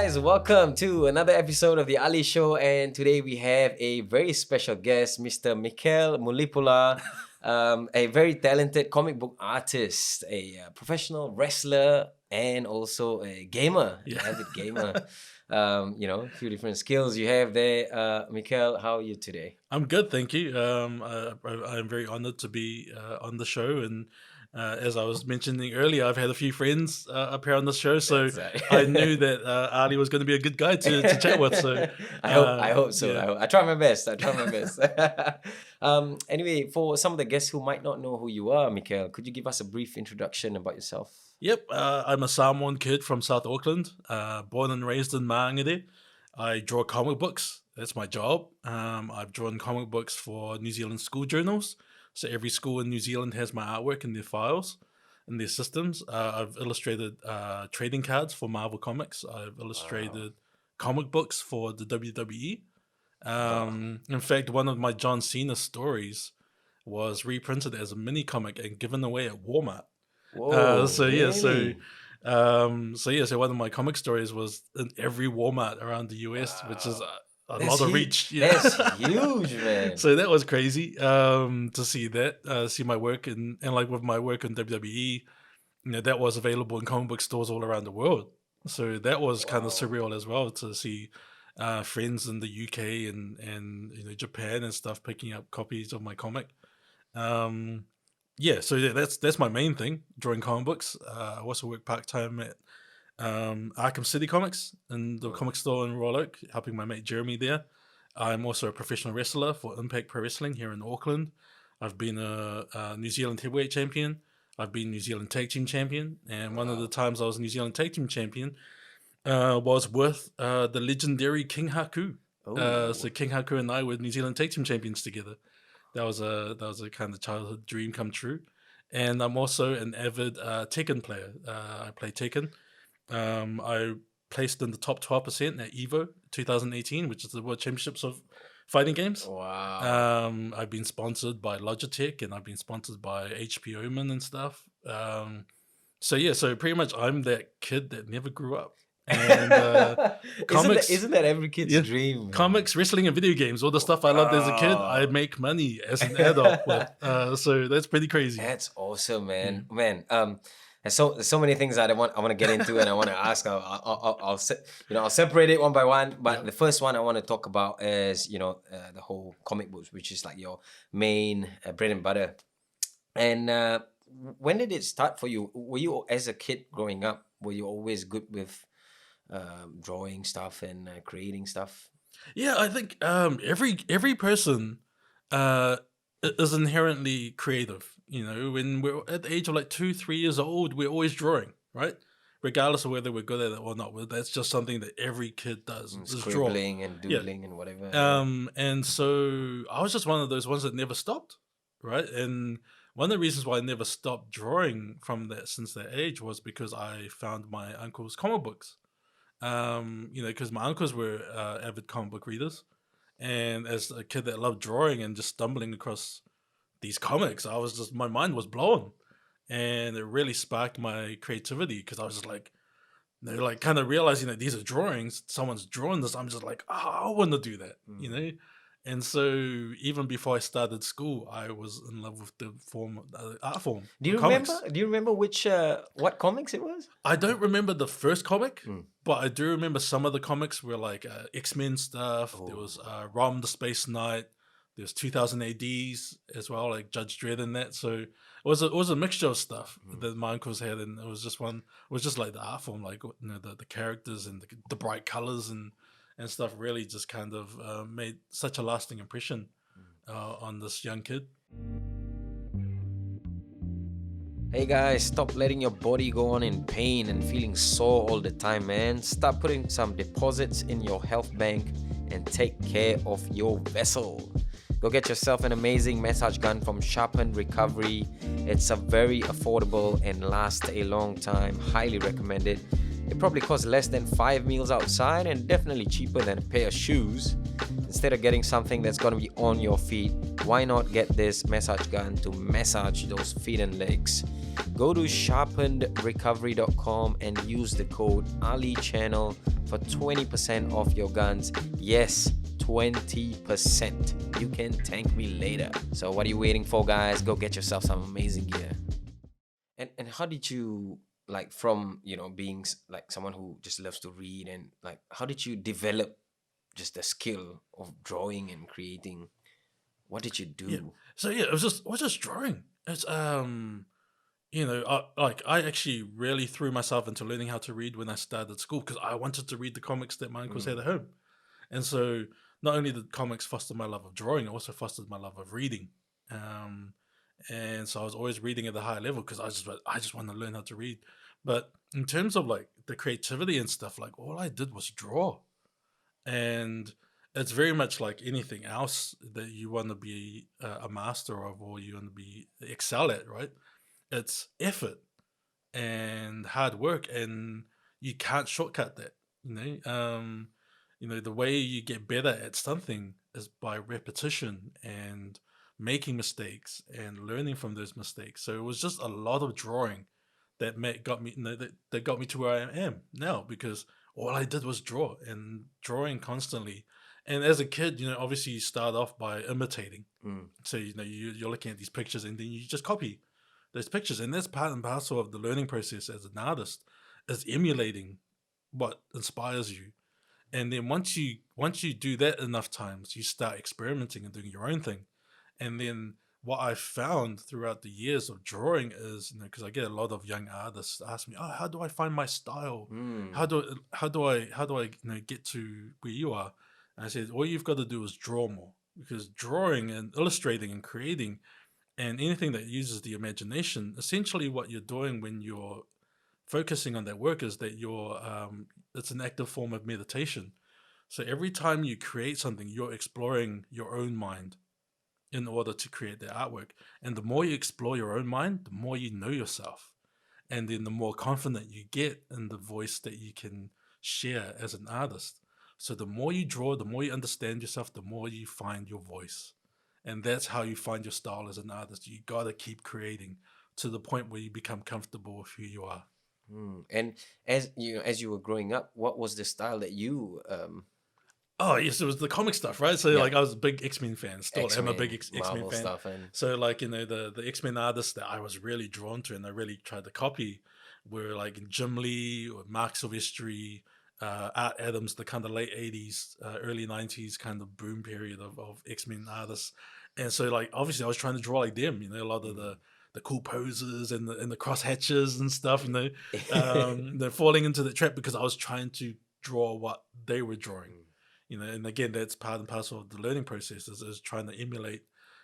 guys, welcome to another episode of the Ali Show, and today we have a very special guest, Mr. Michel Mulipola, a very talented comic book artist, a professional wrestler, and also a gamer, an avid gamer. A few different skills you have there. Michel, how are you today? I'm good, thank you. I'm very honored to be on the show, and as I was mentioning earlier, I've had a few friends up here on the show, so I knew that Ali was going to be a good guy to chat with. So I hope so. yeah. I try my best. Anyway, for some of the guests who might not know who you are, Michel, could you give us a brief introduction about yourself? Yep, I'm a Samoan kid from South Auckland, born and raised in Māngere. I draw comic books. That's my job. I've drawn comic books for New Zealand school journals. So every school in New Zealand has my artwork in their files, in their systems. I've illustrated trading cards for Marvel Comics. I've illustrated comic books for the WWE. In fact, one of my John Cena stories was reprinted as a mini comic and given away at Walmart. Whoa, So really? one of my comic stories was in every Walmart around the US, which is a That's lot of hu- reach. That's huge, man. So that was crazy to see that, see my work and like with my work in WWE, that was available in comic book stores all around the world. So that was kind of surreal as well to see friends in the UK and Japan and stuff picking up copies of my comic. That's my main thing, drawing comic books. I also work part-time at Arkham City Comics in the comic store in Royal Oak, helping my mate Jeremy there. I'm also a professional wrestler for Impact Pro Wrestling here in Auckland. I've been a New Zealand heavyweight champion. I've been New Zealand tag team champion, and one of the times I was New Zealand tag team champion was with the legendary King Haku. So King Haku and I were New Zealand tag team champions together. That was a kind of childhood dream come true. And I'm also an avid Tekken player. I play Tekken. I placed in the top 12% at EVO 2018, which is the World Championships of Fighting Games. Wow. I've been sponsored by Logitech and I've been sponsored by HP Omen and stuff. So pretty much I'm that kid that never grew up. And comics, isn't that every kid's dream? Man? Comics, wrestling, and video games, all the stuff I loved as a kid, I make money as an adult with. So that's pretty crazy. That's awesome, man. There's so many things that I want to get into and I want to ask. I'll separate it one by one. But the first one I want to talk about is the whole comic books, which is like your main bread and butter. And when did it start for you? Were you, as a kid growing up, were you always good with drawing stuff and creating stuff? Yeah, I think every person is inherently creative. When we're at the age of like 2-3 years old, we're always drawing, right? Regardless of whether we're good at it or not. That's just something that every kid does. Scribbling and doodling and whatever. And so I was just one of those ones that never stopped, right? And one of the reasons why I never stopped drawing since that age was because I found my uncle's comic books. Because my uncles were avid comic book readers, and as a kid that loved drawing and just stumbling across these comics, my mind was blown, and it really sparked my creativity because I was just like, they're like kind of realizing that these are drawings, someone's drawn this. I'm just like, I want to do that, And so even before I started school, I was in love with the art form. Do you remember which what comics it was? I don't remember the first comic, but I do remember some of the comics were like X-Men stuff. There was Rom the Space Knight. There's 2000 ADs as well, like Judge Dredd and that. So it was a mixture of stuff that my uncles had, and it was just like the art form, like the characters and the bright colors and stuff really just kind of made such a lasting impression on this young kid. Hey guys, stop letting your body go on in pain and feeling sore all the time, man. Start putting some deposits in your health bank and take care of your vessel. Go get yourself an amazing massage gun from Sharpened Recovery. It's a very affordable and lasts a long time. Highly recommended. It probably costs less than 5 meals outside and definitely cheaper than a pair of shoes. Instead of getting something that's going to be on your feet, why not get this massage gun to massage those feet and legs? Go to sharpenedrecovery.com and use the code AliChannel for 20% off your guns. Yes, 20%. You can thank me later. So what are you waiting for, guys? Go get yourself some amazing gear. And how did you, like, from, you know, being like someone who just loves to read, and like, how did you develop just the skill of drawing and creating? What did you do? Yeah. So yeah, it was just drawing. It's you know, I actually really threw myself into learning how to read when I started school, because I wanted to read the comics that my uncles had at home. And so not only did comics foster my love of drawing, it also fostered my love of reading. And so I was always reading at a high level because I just want to learn how to read. But in terms of like the creativity and stuff, like all I did was draw. And it's very much like anything else that you want to be a master of, or you want to be excel at, right? It's effort and hard work, and you can't shortcut that. The way you get better at something is by repetition and making mistakes and learning from those mistakes. So it was just a lot of drawing that got me, that got me to where I am now, because all I did was draw and drawing constantly. And as a kid, obviously you start off by imitating. So you're looking at these pictures and then you just copy those pictures, and that's part and parcel of the learning process as an artist, is emulating what inspires you. And then once you do that enough times, you start experimenting and doing your own thing. And then what I've found throughout the years of drawing is, because I get a lot of young artists ask me, "Oh, how do I find my style? How do I get to where you are?" And I said, all you've got to do is draw more, because drawing and illustrating and creating and anything that uses the imagination, essentially what you're doing when you're focusing on that work is that it's an active form of meditation. So every time you create something, you're exploring your own mind in order to create that artwork. And the more you explore your own mind, the more you know yourself. And then the more confident you get in the voice that you can share as an artist. So the more you draw, the more you understand yourself, the more you find your voice. And that's how you find your style as an artist. You got to keep creating to the point where you become comfortable with who you are. And as you were growing up, what was the style that you Oh yes, it was the comic stuff, right? So like I was a big X-Men fan. Still am a big X-Men fan. Stuff and... So like the X-Men artists that I was really drawn to and I really tried to copy were like Jim Lee or Mark Silvestri, Art Adams, the kind of late 80s, early 90s kind of boom period of X-Men artists. And so like obviously I was trying to draw like them, a lot of the cool poses and the cross hatches and stuff, they're falling into the trap because I was trying to draw what they were drawing. And again, that's part and parcel of the learning process is trying to emulate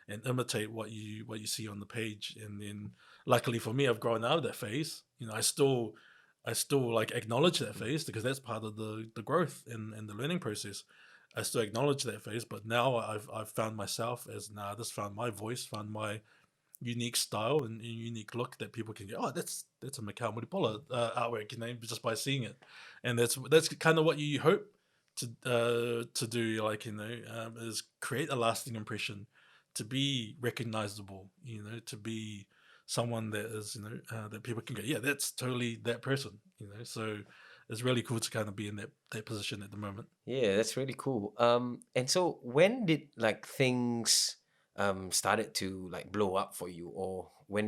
and imitate what you see on the page. And then luckily for me, I've grown out of that phase. I still like acknowledge that phase because that's part of the growth and the learning process. I still acknowledge that phase, but now I've found myself as an artist, found my voice, found my unique style and unique look that people can go, oh, that's a Michel Mulipola artwork, just by seeing it. And that's kind of what you hope to do, like, is create a lasting impression, to be recognizable, to be someone that is, that people can go, yeah, that's totally that person, so it's really cool to kind of be in that position at the moment. Yeah, that's really cool. And so when did like things started to like blow up for you, or when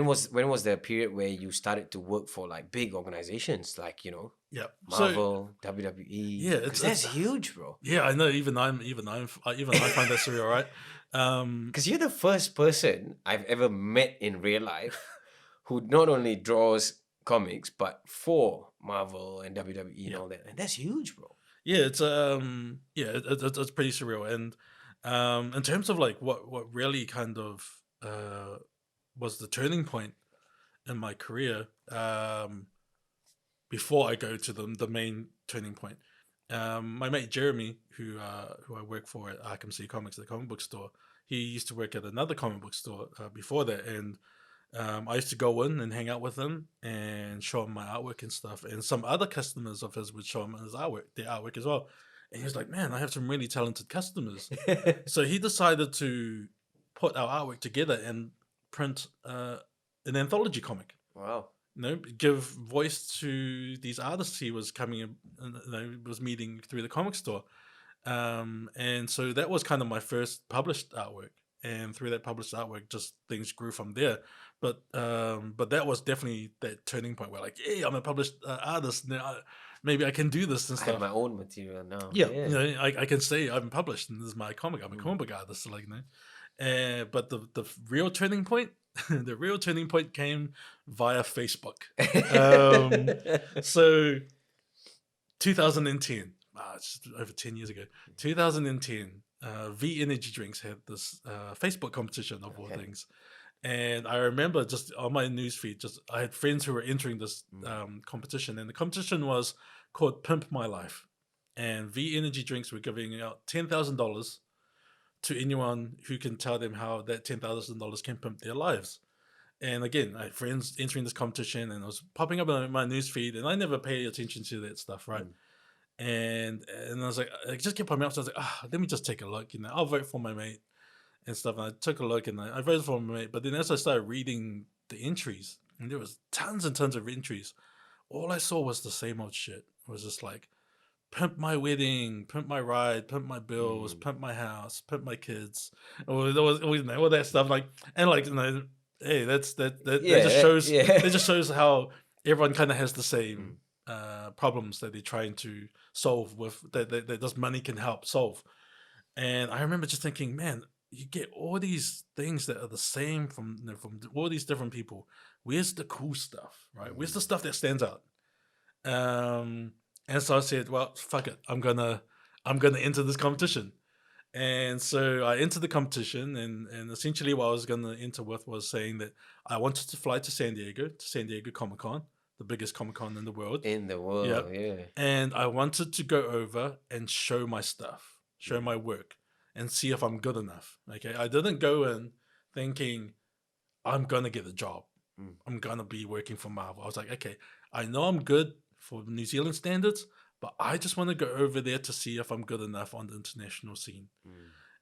was the period where you started to work for like big organizations like Marvel, WWE? Yeah, that's huge, bro. Yeah, I know. Even I find that surreal, right? Because you're the first person I've ever met in real life who not only draws comics but for Marvel and WWE and all that, and that's huge, bro. Yeah, it's it's pretty surreal. And in terms of like what really kind of was the turning point in my career, before I go to the main turning point, my mate Jeremy, who I work for at Arkham City Comics, the comic book store, he used to work at another comic book store before that, and I used to go in and hang out with him and show him my artwork and stuff. And some other customers of his would show him their artwork as well. And he was like, man, I have some really talented customers. So he decided to put our artwork together and print an anthology comic. Wow. Give voice to these artists he was coming in, was meeting through the comic store. And so that was kind of my first published artwork. And through that published artwork, just things grew from there. But that was definitely that turning point where, like, yeah, I'm a published artist now. Maybe I can do this and I stuff. have my own material now. Yeah, I can say I'm published and this is my comic. I'm a comic book artist, like, but the real turning point, the real turning point came via Facebook. So 2010, it's over 10 years ago. 2010, V Energy Drinks had this Facebook competition of all things. And I remember just on my newsfeed, I had friends who were entering this competition, and the competition was called Pimp My Life. And V Energy Drinks were giving out $10,000 to anyone who can tell them how that $10,000 can pimp their lives. And again, I had friends entering this competition, and it was popping up on my newsfeed, and I never paid attention to that stuff, right? And I was like, I just kept popping up, so I was like, let me just take a look, I'll vote for my mate and stuff. And I took a look, and I voted for my mate. But then as I started reading the entries, and there was tons and tons of entries, all I saw was the same old shit. It was just like, pimp my wedding, pimp my ride, pimp my bills, pimp my house, pimp my kids, all that stuff. Like, and like, hey, that just shows how everyone kind of has the same problems that they're trying to solve with that this money can help solve. And I remember just thinking, man, you get all these things that are the same from all these different people. Where's the cool stuff, right? Where's the stuff that stands out? And so I said, well, fuck it. I'm gonna enter this competition. And so I entered the competition, and essentially what I was gonna enter with was saying that I wanted to fly to San Diego Comic-Con, the biggest Comic-Con in the world. Yeah. And I wanted to go over and show my stuff, show my work, and see if I'm good enough. Okay. I didn't go in thinking I'm gonna get a job. I'm gonna be working for Marvel. I was like, okay, I know I'm good for New Zealand standards, but I just want to go over there to see if I'm good enough on the international scene.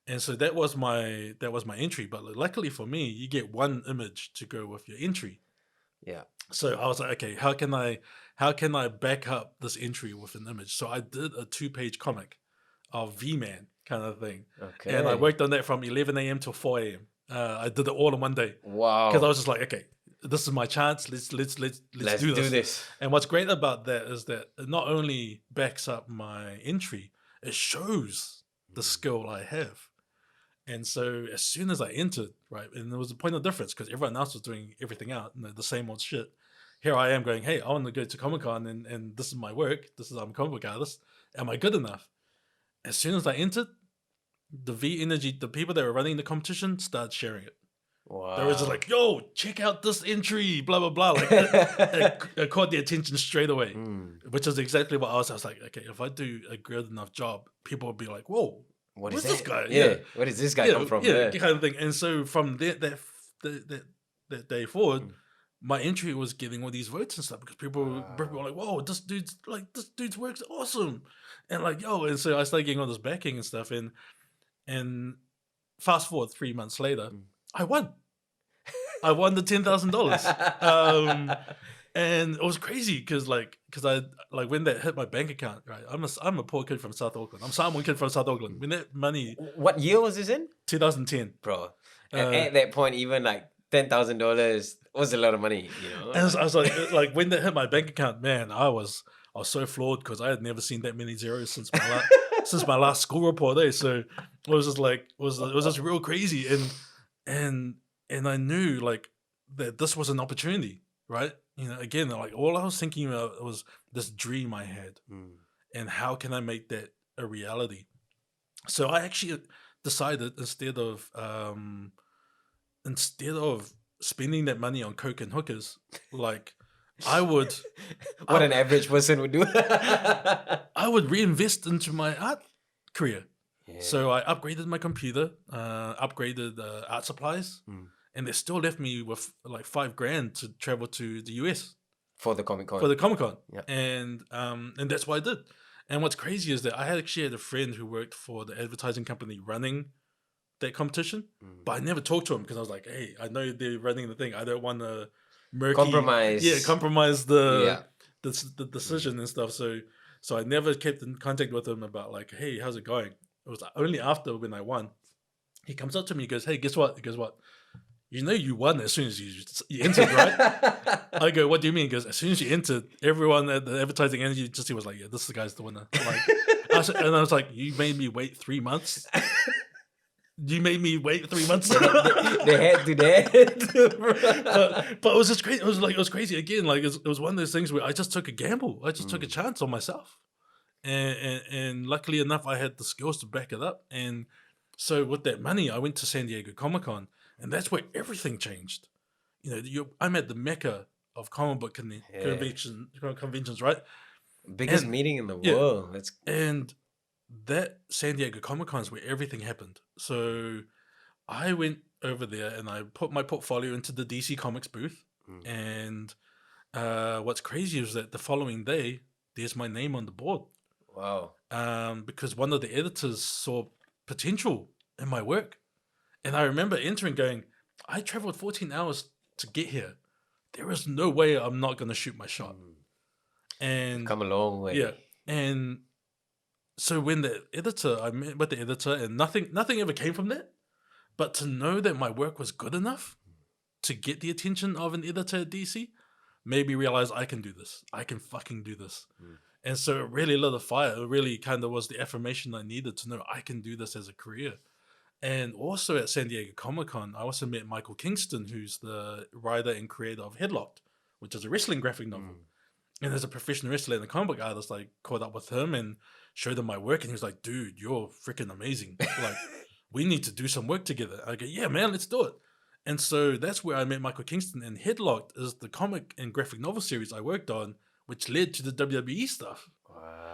And so that was my entry. But luckily for me, you get one image to go with your entry. Yeah. So I was like, okay, how can I back up this entry with an image? So I did a 2-page comic of V-Man kind of thing. Okay. And I worked on that from 11 a.m. till 4 a.m. I did it all in one day. Wow. Because I was just like, okay, this is my chance. Let's do this. And what's great about that is that it not only backs up my entry, it shows the skill I have. And so as soon as I entered, right, and there was a point of difference because everyone else was doing everything out, the same old shit. Here I am going, hey, I want to go to Comic-Con and this is my work. I'm a comic book artist. Am I good enough? As soon as I entered, the V Energy, the people that were running the competition started sharing it. Wow. They were just like, yo, check out this entry, blah, blah, blah. Like, it caught their attention straight away, which is exactly what I was like, okay, if I do a good enough job, people would be like, whoa, where's this guy? Yeah. Where does this guy come from? Yeah, kind of thing. And so from that day forward, my entry was getting all these votes and stuff because people were like, whoa, this dude's work's awesome. And like, yo, and so I started getting all this backing and stuff. And fast forward 3 months later, I won. I won the $10,000. And it was crazy because I when that hit my bank account, right? I'm a poor kid from South Auckland. I'm a Samoan kid from South Auckland. When that money, what year was this in? 2010, bro. At that point, even like $10,000 was a lot of money, And I was like when that hit my bank account, man, I was so floored because I had never seen that many zeros since my last school report. So it was just like it was just real crazy, and I knew like that this was an opportunity, right? Again, like all I was thinking about was this dream I had, and how can I make that a reality? So I actually decided instead of spending that money on coke and hookers, like I would, an average person would do. I would reinvest into my art career. Yeah. So I upgraded my computer, upgraded art supplies. And they still left me with like $5,000 to travel to the US for the Comic-Con. Yeah. And that's what I did. And what's crazy is that I actually had a friend who worked for the advertising company running that competition, but I never talked to him because I was like, hey, I know they're running the thing. I don't want to compromise the decision and stuff. So I never kept in contact with him about like, hey, how's it going? It was only after when I won, he comes up to me, he goes, hey, guess what? He goes, what? You know you won as soon as you entered, right? I go, what do you mean? He goes, as soon as you entered, everyone at the advertising agency was like, yeah, this guy's the winner. Like, and I was like, you made me wait 3 months? You made me wait 3 months. they had to. But it was just crazy. It was crazy again. Like it was one of those things where I just took a gamble. I just took a chance on myself, and luckily enough, I had the skills to back it up. And so with that money, I went to San Diego Comic-Con, and that's where everything changed. You know, I'm at the mecca of comic book conventions, right? Biggest meeting in the world. And that San Diego Comic-Con is where everything happened. So I went over there and I put my portfolio into the DC Comics booth. And what's crazy is that the following day, there's my name on the board. Wow. Because one of the editors saw potential in my work. And I remember entering going, I traveled 14 hours to get here. There is no way I'm not going to shoot my shot. And come a long way. Yeah. And so when I met with the editor, and nothing ever came from that. But to know that my work was good enough to get the attention of an editor at DC made me realize I can do this. I can fucking do this. And so it really lit a fire. It really kind of was the affirmation I needed to know I can do this as a career. And also at San Diego Comic-Con, I also met Michael Kingston, who's the writer and creator of Headlocked, which is a wrestling graphic novel. And as a professional wrestler and a comic book artist, I caught up with him and showed him my work. And he was like, dude, you're freaking amazing. Like, we need to do some work together. I go, yeah, man, let's do it. And so that's where I met Michael Kingston. And Headlocked is the comic and graphic novel series I worked on, which led to the WWE stuff.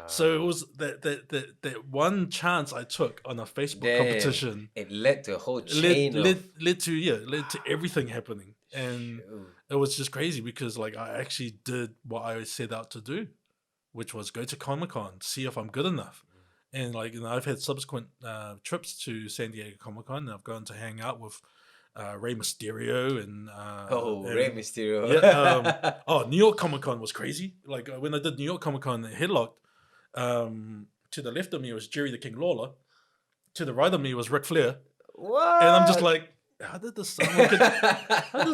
So it was that one chance I took on a Facebook competition. It led to a whole chain led to everything happening. And it was just crazy because like I actually did what I set out to do, which was go to Comic-Con, see if I'm good enough. And like, you know, I've had subsequent trips to San Diego Comic-Con, and I've gone to hang out with Rey Mysterio and Rey Mysterio. New York Comic-Con was crazy. Like when I did New York Comic-Con at Headlocked, to the left of me was Jerry the King Lawler, to the right of me was Ric Flair. What? And I'm just like, how did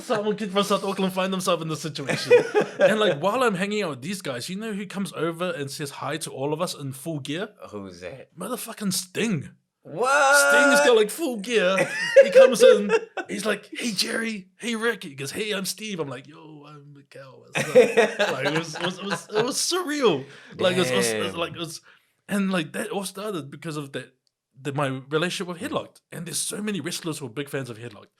someone kid from South Auckland find themselves in this situation? And like while I'm hanging out with these guys, you know who comes over and says hi to all of us in full gear? Who's that? Motherfucking Sting. What? Sting's got like full gear. He comes in, he's like, hey Jerry, hey Rick. He goes, hey, I'm Steve. I'm like, yo, I'm Mikel. Like it was surreal. Like it was, and like that all started because of my relationship with Headlocked. And there's so many wrestlers who are big fans of Headlocked.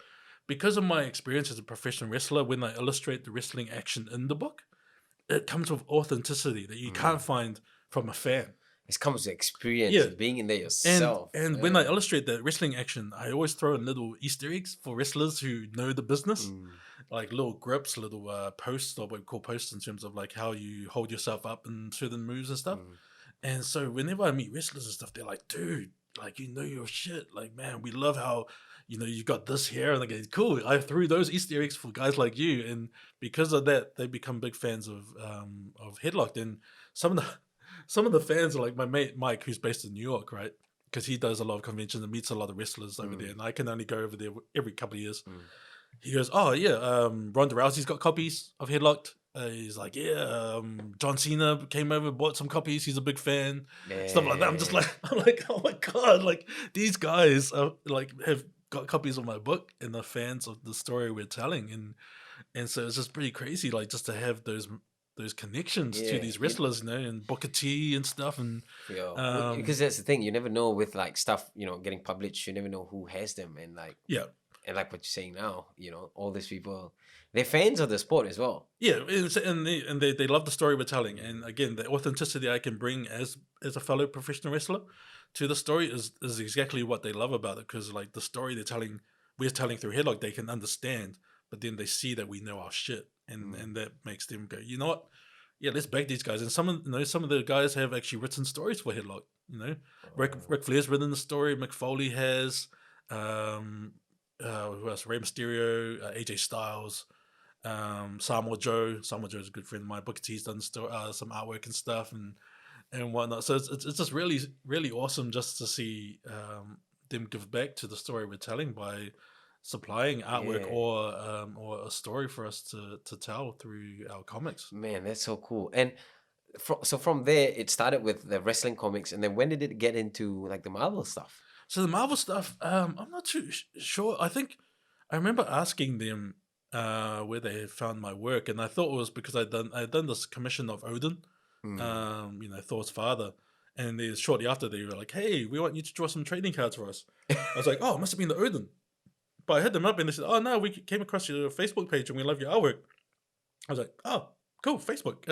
Because of my experience as a professional wrestler, when I illustrate the wrestling action in the book, it comes with authenticity that you can't find from a fan. It comes to experience, being in there yourself. And when I illustrate that wrestling action, I always throw in little Easter eggs for wrestlers who know the business. Like little grips, little posts, or what we call posts in terms of like how you hold yourself up in certain moves and stuff. And so whenever I meet wrestlers and stuff, they're like, dude, like, you know your shit. Like, man, we love how, you know, you got this here. And I go, cool. I threw those Easter eggs for guys like you. And because of that, they become big fans of Headlocked. And some of the fans are like my mate Mike, who's based in New York, right? Because he does a lot of conventions and meets a lot of wrestlers over there. And I can only go over there every couple of years. He goes, oh, yeah, Ronda Rousey's got copies of Headlocked. He's like, yeah, John Cena came over, bought some copies. He's a big fan, stuff like that. I'm like, oh my god, like these guys are like have got copies of my book and they're fans of the story we're telling, and so it's just pretty crazy, like just to have those connections to these wrestlers, you know, and Booker T and stuff, and because that's the thing, you never know with like stuff, you know, getting published, you never know who has them, and like and like what you're saying now, you know, all these people, they're fans of the sport as well. Yeah, and they love the story we're telling. And again, the authenticity I can bring as a fellow professional wrestler to the story is exactly what they love about it. Because like the story we're telling through Headlock, they can understand, but then they see that we know our shit, and that makes them go, you know what? let's back these guys. And some of the guys have actually written stories for Headlock. Ric Flair's written the story. Mick Foley has. Who else? Rey Mysterio, AJ Styles, Samoa Joe. Samoa Joe's a good friend of mine. Booker T's done some artwork and stuff and whatnot. So it's just really, really awesome just to see them give back to the story we're telling by supplying artwork or a story for us to tell through our comics. Man, that's so cool. And from there, it started with the wrestling comics, and then when did it get into like the Marvel stuff? So the Marvel stuff, I'm not too sure. I think I remember asking them where they found my work, and I thought it was because I'd done this commission of Odin, Thor's father, and then shortly after they were like, "Hey, we want you to draw some trading cards for us." I was like, "Oh, it must have been the Odin," but I hit them up and they said, "Oh no, we came across your Facebook page and we love your artwork." I was like, "Oh, cool, Facebook."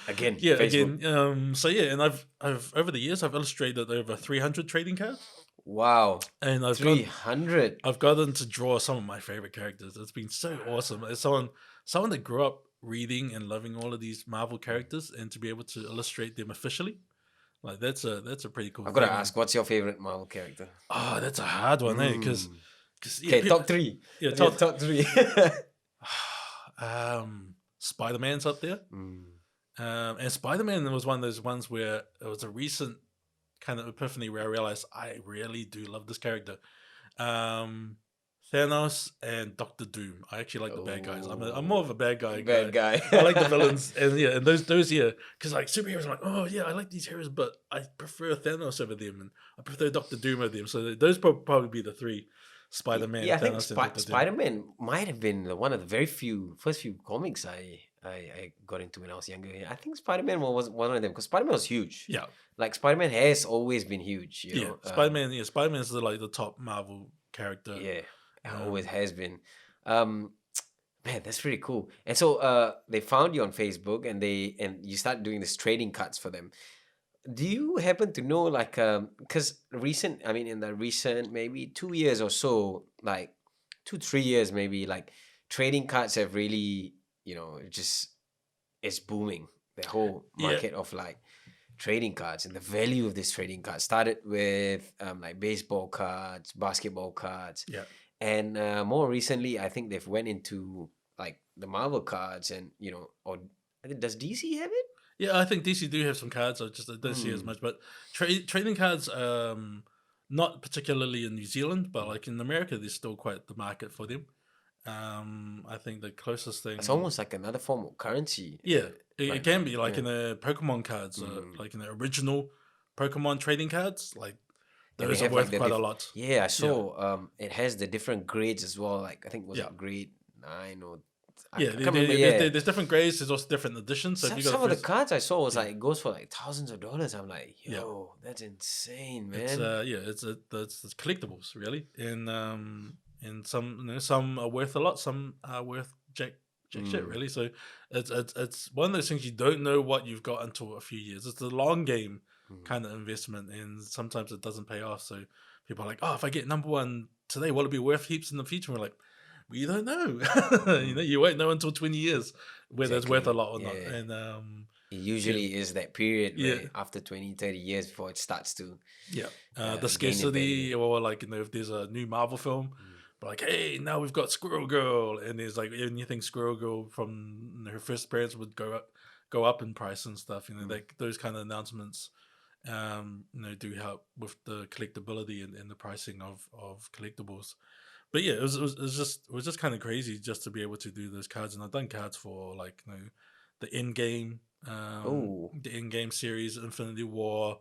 Facebook. So yeah, and I've over the years I've illustrated over 300 trading cards. Wow. And I've 300. I've gotten to draw some of my favorite characters. It's been so awesome. As someone that grew up reading and loving all of these Marvel characters, and to be able to illustrate them officially, like that's a pretty cool. I've got to ask, what's your favorite Marvel character? Oh, that's a hard one, eh? Because top three. Yeah, top three. Spider-Man's up there. And Spider-Man was one of those ones where it was a recent kind of epiphany where I realized I really do love this character. Thanos and Doctor Doom. I actually like the bad guys. I'm more of a bad guy. I like the villains, and those because like superheroes, I'm like, oh yeah, I like these heroes, but I prefer Thanos over them, and I prefer Doctor Doom over them. So those probably be the three: Spider-Man. Yeah, I think Thanos, Spider-Man might have been one of the first few comics I got into when I was younger. I think Spider-Man was one of them because Spider-Man was huge. Yeah, like Spider-Man has always been huge. You know? Spider-Man. Spider-Man is the top Marvel character. Yeah, always has been. Man, that's pretty cool. And so they found you on Facebook, and you start doing this trading cards for them. Do you happen to know, like, because in the recent maybe 2 years or so, like 2-3 years maybe, like trading cards have really, it's booming. The whole market of like trading cards, and the value of this trading cards started with like baseball cards, basketball cards. Yeah. And more recently, I think they've went into like the Marvel cards, and or does DC have it? Yeah, I think DC do have some cards. I don't see as much, but trading cards, not particularly in New Zealand, but like in America, there's still quite the market for them. I think the closest thing, it's almost like another form of currency. Yeah, it can be like in the Pokemon cards, like in the original Pokemon trading cards, like those are worth quite a lot. Yeah, I saw. It has the different grades as well. Like I think it grade 9 or. There's different grades. There's also different editions. So some of the cards I saw was like it goes for like thousands of dollars. I'm like, that's insane, man. It's collectibles really, and some are worth a lot. Some are worth jack shit really. So it's one of those things you don't know what you've got until a few years. It's a long game kind of investment, and sometimes it doesn't pay off. So people are like, oh, if I get number one today, will it be worth heaps in the future? And we're like, you don't know. You won't know until 20 years whether it's worth a lot or not. And it usually is that period where after 20-30 years before it starts to the scarcity, or like if there's a new Marvel film, but like, hey, now we've got Squirrel Girl, and there's like anything Squirrel Girl from her first appearance would go up in price and stuff. Like those kind of announcements do help with the collectability and the pricing of collectibles. But yeah, it was just kind of crazy just to be able to do those cards, and I've done cards for like the Endgame, the Endgame series, Infinity War,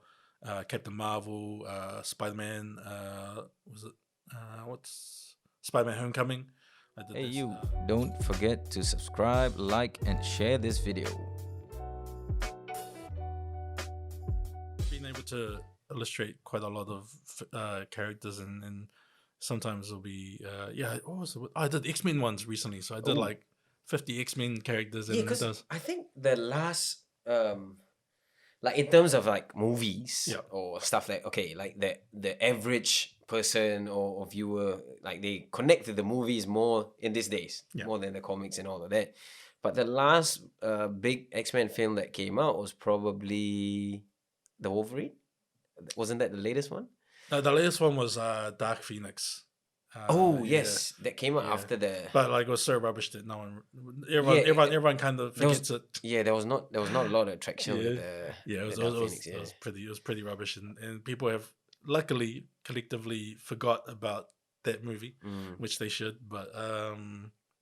Captain Marvel, Spider-Man. Was it what's Spider-Man Homecoming? Hey you! Don't forget to subscribe, like, and share this video. Being able to illustrate quite a lot of characters and sometimes it'll be what was it? I did X-Men ones recently, so I did like 50 X-Men characters. Yeah, because I think the last like in terms of like movies or stuff like like the average person or viewer, like they connect to the movies more in these days more than the comics and all of that. But the last big X-Men film that came out was probably the Wolverine. Wasn't that the latest one? The latest one was Dark Phoenix. Oh Yeah, yes, that came out yeah. after the. But like it was so rubbish that no one, Yeah, everyone kind of there was- forgets it. Yeah, there was not a lot of traction with Yeah, the it Dark was, Phoenix. it Yeah. was pretty rubbish, and people have luckily collectively forgot about that movie, which they should. But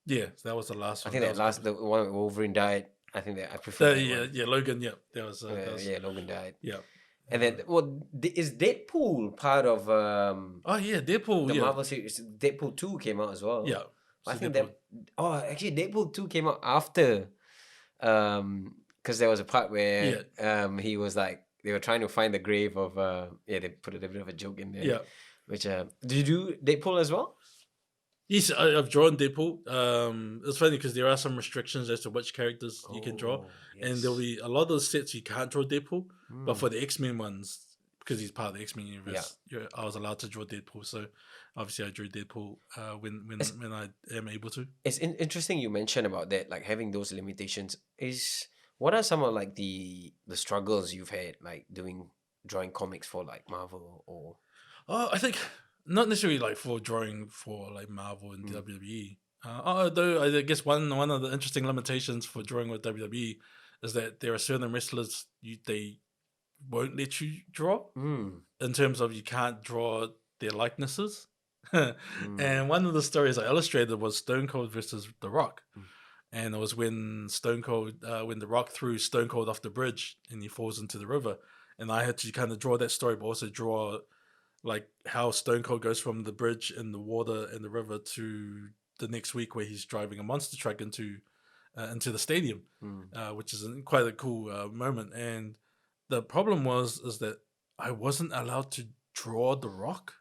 yeah, that was the last I one. think that was last the one where Wolverine died. I think that I prefer that one. yeah, Logan. Yeah, that was Yeah, Logan died. yeah. And then, is Deadpool part of Oh yeah, Deadpool. the Yeah, Marvel series? Deadpool 2 came out as well. yeah. I So think Deadpool- actually Deadpool 2 came out after, because there was a part where he was like, they were trying to find the grave of, they put a bit of a joke in there. Yeah. Which, did you do Deadpool as well? Yes, I've drawn Deadpool. It's funny because there are some restrictions as to which characters you can draw, and there'll be a lot of the sets you can't draw Deadpool, but for the X-Men ones, because he's part of the X-Men universe, I was allowed to draw Deadpool. So obviously I drew Deadpool when I am able to. It's interesting you mentioned about that, like having those limitations. What are some of like the struggles you've had, like drawing comics for like Marvel or? I think not necessarily like for drawing for like Marvel and WWE. Although I guess one of the interesting limitations for drawing with WWE is that there are certain wrestlers they won't let you draw in terms of you can't draw their likenesses. And one of the stories I illustrated was Stone Cold versus The Rock. And it was when Stone Cold, when The Rock threw Stone Cold off the bridge and he falls into the river. And I had to kind of draw that story, but also draw like how Stone Cold goes from the bridge in the water in the river to the next week where he's driving a monster truck into the stadium, which is quite a cool moment. And the problem is that I wasn't allowed to draw The Rock.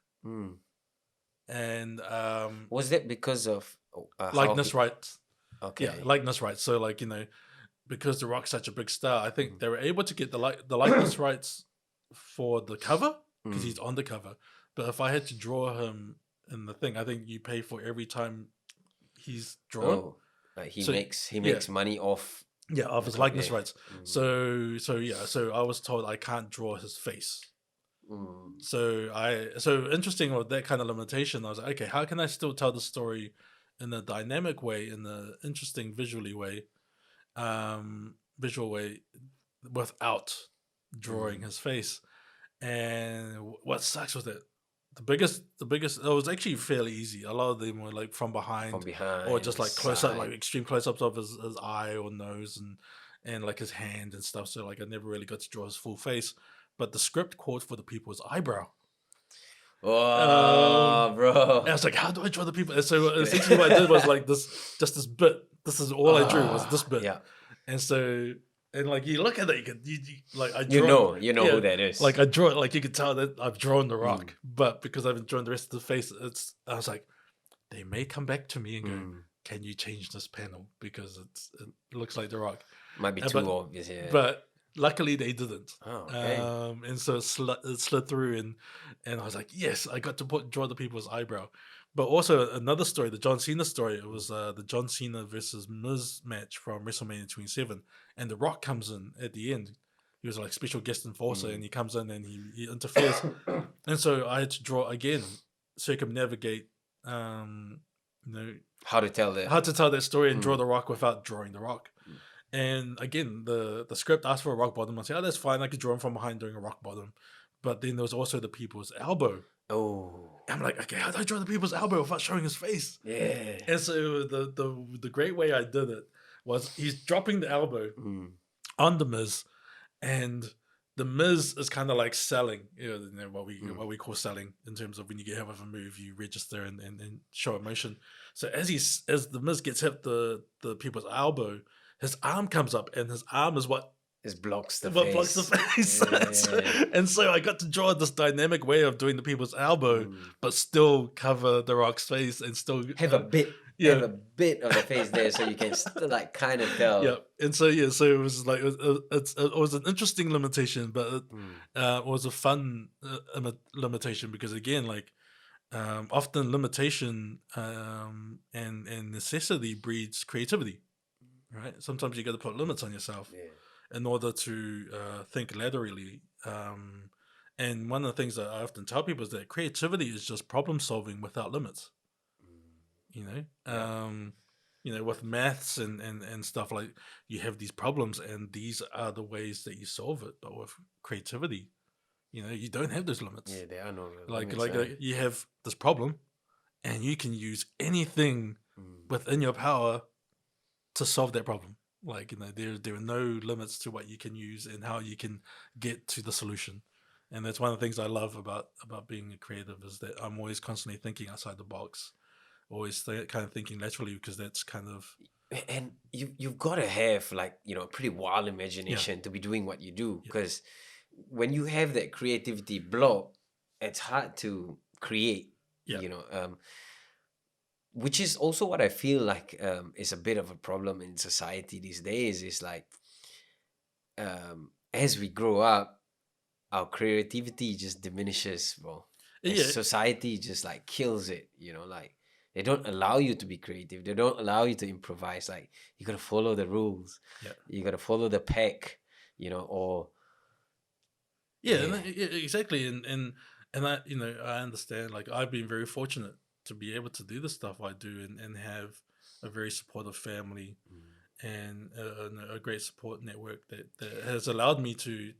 And was that because of likeness rights? Okay. Yeah, likeness rights. So like, because The Rock's such a big star, I think they were able to get the likeness rights for the cover because he's on the cover. But if I had to draw him in the thing, I think you pay for every time he's drawn. Oh, like he makes money off. Yeah, of his likeness rights. So I was told I can't draw his face. So interesting with that kind of limitation. I was like, okay, how can I still tell the story in a dynamic way, in an interesting visual way, without drawing his face? And what sucks with it, the biggest, it was actually fairly easy. A lot of them were like from behind, or just like close up, like extreme close ups of his eye or nose and like his hand and stuff. So like I never really got to draw his full face. But the script called for the people's eyebrow. Oh, bro! And I was like, how do I draw the people? And so essentially, what I did was like this bit. This is all I drew was this bit. Yeah. And so, and like you look at it, you like I draw. You know who that is. Like I draw it, like you can tell that I've drawn The Rock, but because I haven't drawn the rest of the face, I was like, they may come back to me and go, can you change this panel because it looks like The Rock? Might be too obvious, yeah. But luckily they didn't. Oh, okay. And so it slid through, and I was like, yes, I got to draw the people's eyebrow. But also another story, the John Cena story. It was the John Cena versus Miz match from Wrestlemania 27, and The Rock comes in at the end. He was like special guest enforcer, and he comes in and he interferes, and so I had to draw again, circumnavigate, how to tell that story and draw The Rock without drawing The Rock. And again, the script asked for a rock bottom. I said, oh, that's fine. I could draw him from behind doing a rock bottom. But then there was also the people's elbow. Oh. I'm like, okay, how do I draw the people's elbow without showing his face? Yeah. And so the great way I did it was he's dropping the elbow on the Miz, and the Miz is kind of like selling, what we call selling in terms of when you get hit with a move, you register and show emotion. So as the Miz gets hit the people's elbow, his arm comes up, and his arm is what blocks the face. Yeah. And so I got to draw this dynamic way of doing the people's elbow, but still cover The Rock's face and still have a bit of the face there, so you can still like kind of tell. Yeah, and so it was like it was an interesting limitation, but it was a fun limitation because again, like often limitation and necessity breeds creativity. right? Sometimes you got to put limits on yourself in order to think laterally. And one of the things that I often tell people is that creativity is just problem solving without limits. You know, with maths and stuff, like, you have these problems and these are the ways that you solve it. But with creativity, you know, you don't have those limits. Yeah, there are no real Like limits, you have this problem, and you can use anything within your power to solve that problem. Like, you know, there are no limits to what you can use and how you can get to the solution. And that's one of the things I love about being a creative, is that I'm always constantly thinking outside the box, always kind of thinking laterally, because that's kind of And you've got to have, like, you know, a pretty wild imagination to be doing what you do, because when you have that creativity block, it's hard to create. You know, which is also what I feel like is a bit of a problem in society these days. Is like, as we grow up, our creativity just diminishes, bro. Society just like kills it, you know, like they don't allow you to be creative. They don't allow you to improvise. Like, you gotta follow the rules. You gotta follow the pack, you know, or exactly. And I, you know, I understand. Like, I've been very fortunate to be able to do the stuff I do, and have a very supportive family and a great support network that has allowed me to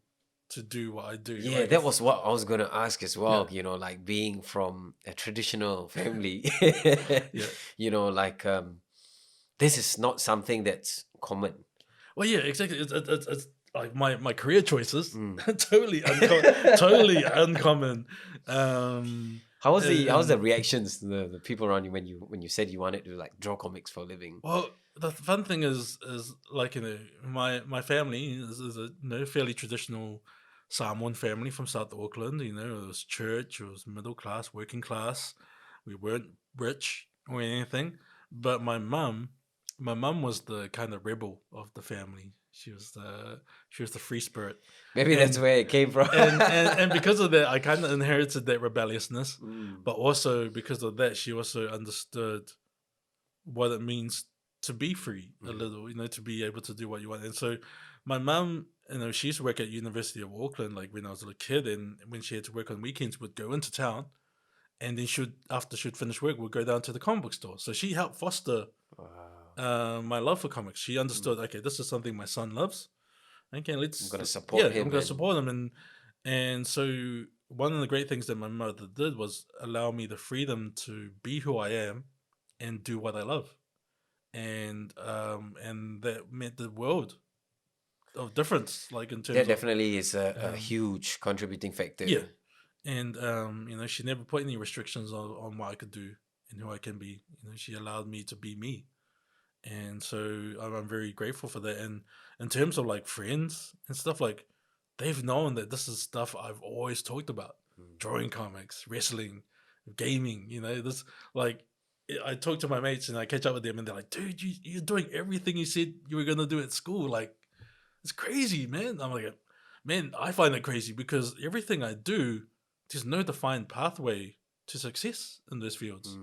do what I do. Yeah, like, that was what I was gonna ask as well. You know, like being from a traditional family, you know, like this is not something that's common. Well, yeah, exactly. It's like my career choices totally uncommon. How was the reactions to the people around you when you said you wanted to like draw comics for a living? Well, the fun thing is like, you know, my family is a, you know, fairly traditional Samoan family from South Auckland. You know, it was church, it was middle class, working class. We weren't rich or anything, but my mum was the kind of rebel of the family. She was the free spirit. Maybe that's where it came from. and because of that, I kind of inherited that rebelliousness. But also because of that, she also understood what it means to be free a little, you know, to be able to do what you want. And so my mum, you know, she used to work at University of Auckland, like when I was a little kid, and when she had to work on weekends, would go into town, and then after she'd finish work, would go down to the comic book store. So she helped foster my love for comics. She understood, okay, this is something my son loves. Okay, I'm gonna support him. I'm gonna support him, and so one of the great things that my mother did was allow me the freedom to be who I am and do what I love, and that meant the world of difference. Like, in terms that definitely is a huge contributing factor. Yeah, and you know, she never put any restrictions on what I could do and who I can be. You know, she allowed me to be me, and so I'm very grateful for that. And in terms of like friends and stuff, like, they've known that this is stuff I've always talked about: drawing comics, wrestling, gaming. You know, this, like, I talk to my mates and I catch up with them, and they're like, "Dude, you're doing everything you said you were gonna do at school. Like, it's crazy, man." I'm like, man, I find it crazy because everything I do, there's no defined pathway to success in those fields.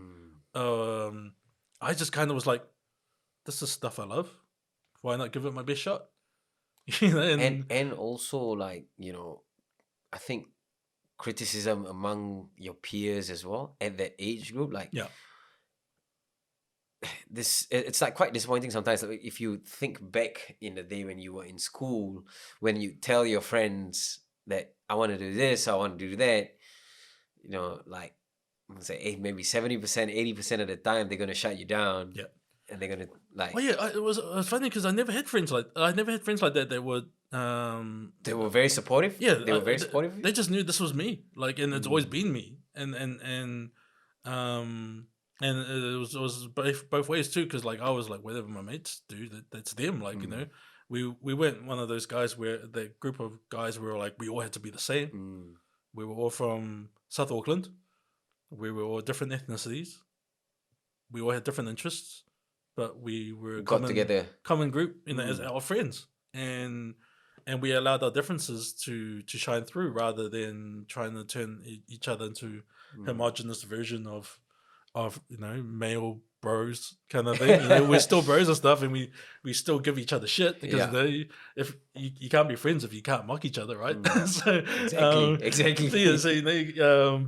I just kind of was like, this is stuff I love. Why not give it my best shot? You know, and also, like, you know, I think criticism among your peers as well at that age group, like, it's like quite disappointing sometimes. Like, if you think back in the day when you were in school, when you tell your friends that I want to do this, I want to do that, you know, like, let's say maybe 70%, 80% of the time they're gonna shut you down. And they're gonna, like. Well, yeah, it was funny because I never had friends like that. They would. They were very supportive. Yeah, they were very supportive. They just knew this was me, like, and it's always been me, and it was both ways too, because like I was like, whatever my mates do, that's them. Like, you know, we weren't one of those guys where the group of guys were like, we all had to be the same. We were all from South Auckland. We were all different ethnicities. We all had different interests, but we were common group, you know, as our friends, and we allowed our differences to shine through rather than trying to turn each other into homogenous version of you know, male bros kind of thing. We're still bros and stuff, and we still give each other shit because if you can't be friends if you can't mock each other, right? So exactly. So,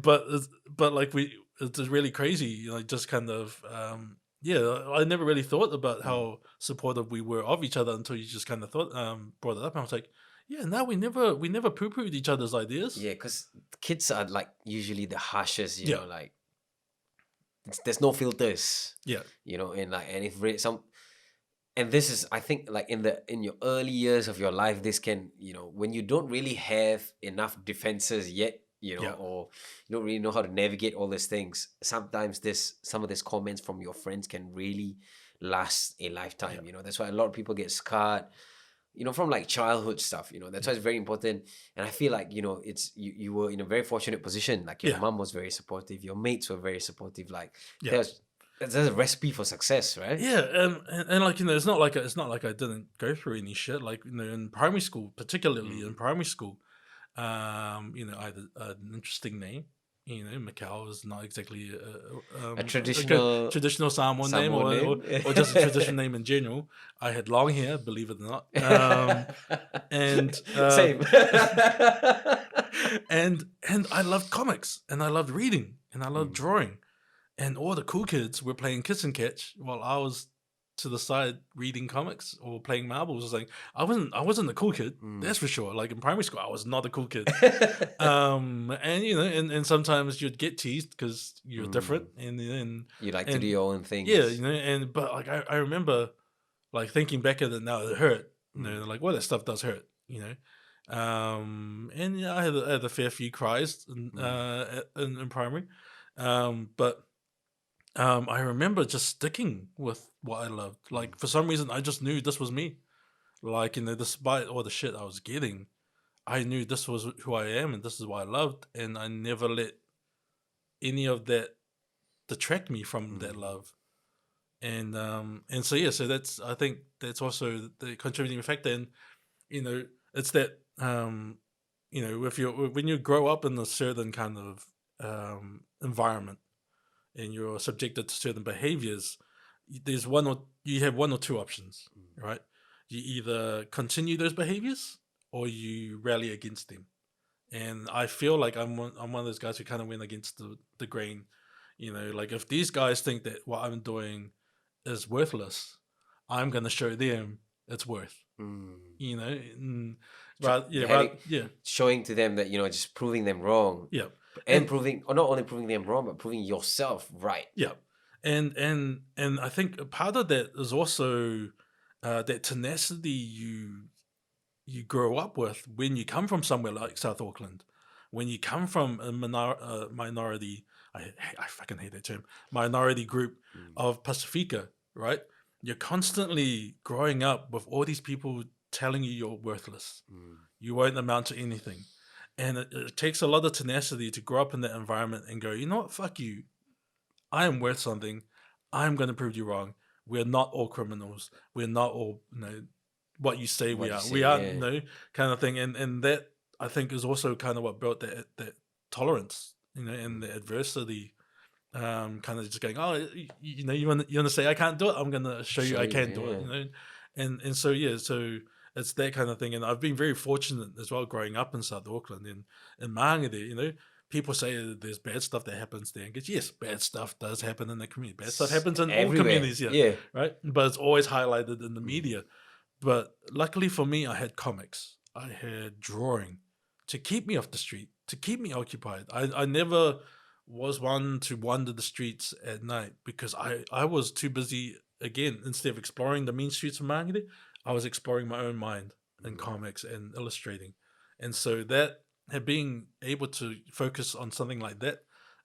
but like it's really crazy, just kind of I never really thought about how supportive we were of each other until you just kind of brought it up, and I was like, yeah, no, we never poo-pooed each other's ideas. Yeah, because kids are like usually the harshest, you know, like there's no filters. Yeah. And if and this is, I think, like in your early years of your life, this can, when you don't really have enough defenses yet, or you don't really know how to navigate all these things, sometimes some of these comments from your friends can really last a lifetime. That's why a lot of people get scarred, from like childhood stuff. That's why it's very important. And I feel like, it's you were in a very fortunate position. Like your mom was very supportive, your mates were very supportive. Like that's a recipe for success, right? Yeah, and like it's not like I didn't go through any shit. Like in primary school, particularly in primary school, I had an interesting name. Mikel is not exactly a traditional Samoan name, or just a traditional name in general. I had long hair, believe it or not, and same. and I loved comics, and I loved reading, and I loved drawing, and all the cool kids were playing kiss and catch while I was to the side reading comics or playing marbles or something. I wasn't a cool kid, that's for sure. Like in primary school, I was not a cool kid. And sometimes you'd get teased because you're different, and you like to do your own thing. Yeah, but like I remember like thinking back at it now, it hurt. Like that stuff does hurt. And I had a fair few cries in primary, but. I remember just sticking with what I loved. Like, for some reason, I just knew this was me. Like, despite all the shit I was getting, I knew this was who I am and this is what I loved. And I never let any of that detract me from that love. And so, so I think that's also the contributing factor. And, it's that, when you grow up in a certain kind of environment, and you're subjected to certain behaviors, you have one or two options, right? You either continue those behaviors or you rally against them. And I feel like I'm one of those guys who kind of went against the grain. Like if these guys think that what I'm doing is worthless, I'm going to show them it's worth. Showing to them that, just proving them wrong. Yeah. And not only proving them wrong, but proving yourself right. Yeah, and I think part of that is also that tenacity you grow up with when you come from somewhere like South Auckland, when you come from a minority. I fucking hate that term. Minority group of Pacifica, right? You're constantly growing up with all these people telling you you're worthless. You won't amount to anything. And it takes a lot of tenacity to grow up in that environment and go, you know what, fuck you. I am worth something. I'm going to prove you wrong. We're not all criminals. We're not all, what you say we are. We are, kind of thing. And that, I think, is also kind of what built that tolerance, and the adversity, kind of just going, oh, you want to say I can't do it? I'm going to show you I can do it, And so, so it's that kind of thing. And I've been very fortunate as well growing up in South Auckland and in Maanga there, people say that there's bad stuff that happens there. And yes, bad stuff does happen in the community. Bad stuff happens in all communities, right? But it's always highlighted in the media. But luckily for me, I had comics. I had drawing to keep me off the street, to keep me occupied. I never was one to wander the streets at night because I was too busy, again, instead of exploring the mean streets of Maanga, I was exploring my own mind in comics and illustrating. And so that being able to focus on something like that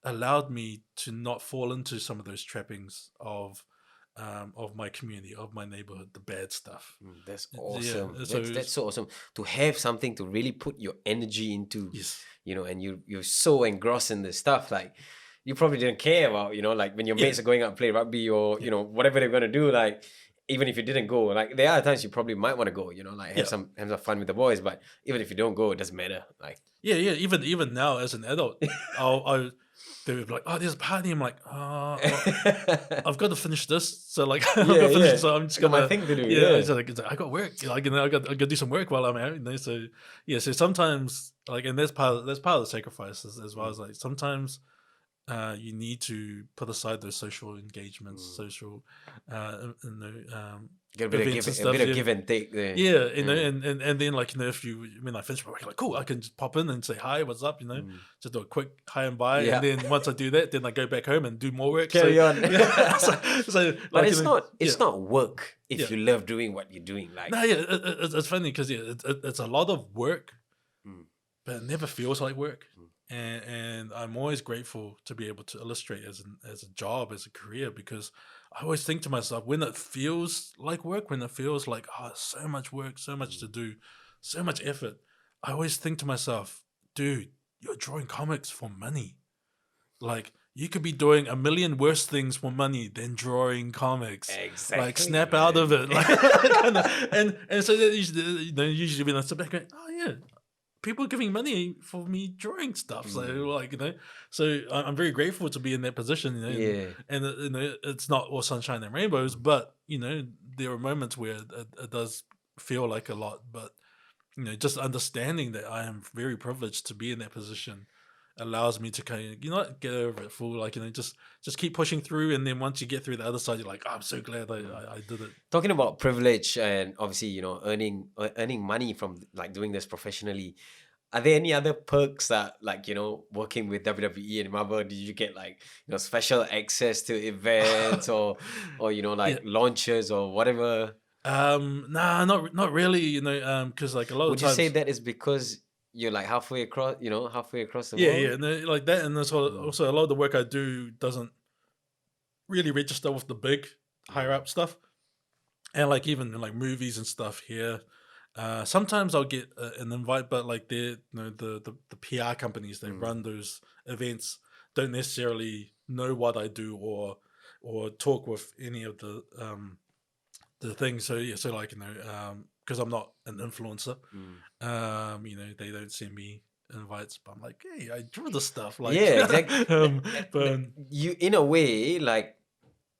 allowed me to not fall into some of those trappings of my community, of my neighborhood, the bad stuff. That's awesome. Yeah, that's so awesome to have something to really put your energy into. Yes. And you're so engrossed in this stuff, like you probably didn't care about, like when your mates are going out and play rugby or whatever they're gonna do, like even if you didn't go, like there are times you probably might want to go, like have some fun with the boys, but even if you don't go, it doesn't matter. Like even now as an adult, they would be like, "Oh, there's a party." I'm like, "Oh, I've got to finish this." So like, I've Yeah, got to finish yeah. it, so I'm just Got my gonna, thing to do, yeah. yeah. It's like, I got work. Like, I got to do some work while I'm out. So yeah. So sometimes, like, and that's part of the sacrifice as well as like sometimes. You need to put aside those social engagements, social, Get a bit of events and a stuff. bit of Yeah. give and take there. Yeah, and then like if I finish my work, like cool, I can just pop in and say hi, what's up, just do a quick hi and bye, Yeah. and then once I do that, then I go back home and do more work. Carry on. Yeah, so But like, it's not work if Yeah. you love doing what you're doing. Like, No, yeah, it's funny because it's a lot of work, but it never feels like work. And I'm always grateful to be able to illustrate as a job, as a career, because I always think to myself, when it feels like work, when it feels like so much work, so much to do, so much effort, I always think to myself, dude, you're drawing comics for money. Like, you could be doing a million worse things for money than drawing comics. Exactly, Like, snap man. out of it. Like, and so that usually when I sit back, going, oh yeah, people are giving money for me drawing stuff. So like, so I'm very grateful to be in that position. Yeah. And it's not all sunshine and rainbows, but there are moments where it does feel like a lot. But just understanding that I am very privileged to be in that position allows me to kind of get over it, fool. Like just keep pushing through, and then once you get through the other side, you're like, oh, I'm so glad I did it. Talking about privilege and obviously earning money from like doing this professionally, are there any other perks that like working with WWE and Marvel? Did you get like special access to events or launches or whatever? Nah, not really. Because like a lot Would of you times, say that is because you're like halfway across the yeah, world? yeah, no, like that, and also a lot of the work I do doesn't really register with the big higher up stuff, and like even like movies and stuff here. Sometimes I'll get an invite, but like the PR companies that run those events don't necessarily know what I do or talk with any of the things. So yeah, so like because I'm not an influencer, they don't send me invites, but I'm like, hey, I draw the stuff. Like, Yeah, exactly. but You, in a way, like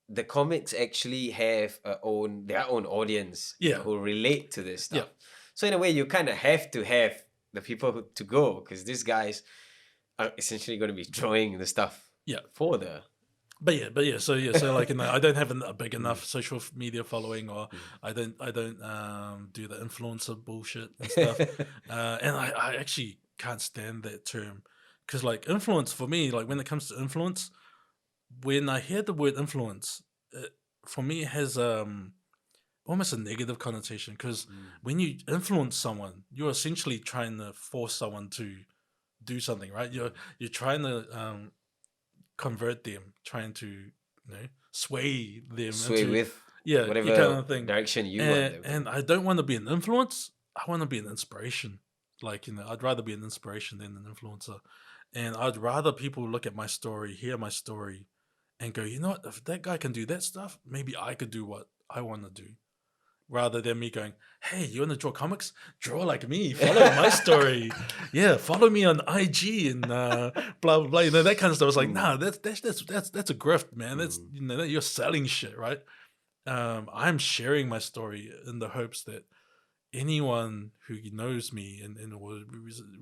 the comics actually have their own audience, who relate to this stuff. Yeah. So in a way, you kind of have to have the people to go because these guys are essentially going to be drawing the stuff. For the. But yeah. So like, I don't have a big enough social media following, or I don't do the influencer bullshit and stuff. And I actually can't stand that term, because like influence for me, like when it comes to influence, when I hear the word influence, for me it has almost a negative connotation, because when you influence someone, you're essentially trying to force someone to do something, right? You're trying to convert them, trying to sway them into, with whatever kind of thing, direction you want them. And I don't want to be an influence. I want to be an inspiration. Like I'd rather be an inspiration than an influencer, and I'd rather people look at my story, hear my story, and go, you know what? If that guy can do that stuff, maybe I could do what I want to do. Rather than me going, hey, you want to draw comics? Draw like me. Follow my story. Yeah, follow me on IG and blah blah blah. That kind of stuff. It's like, nah, that's a grift, man. That's you're selling shit, right? I'm sharing my story in the hopes that anyone who knows me and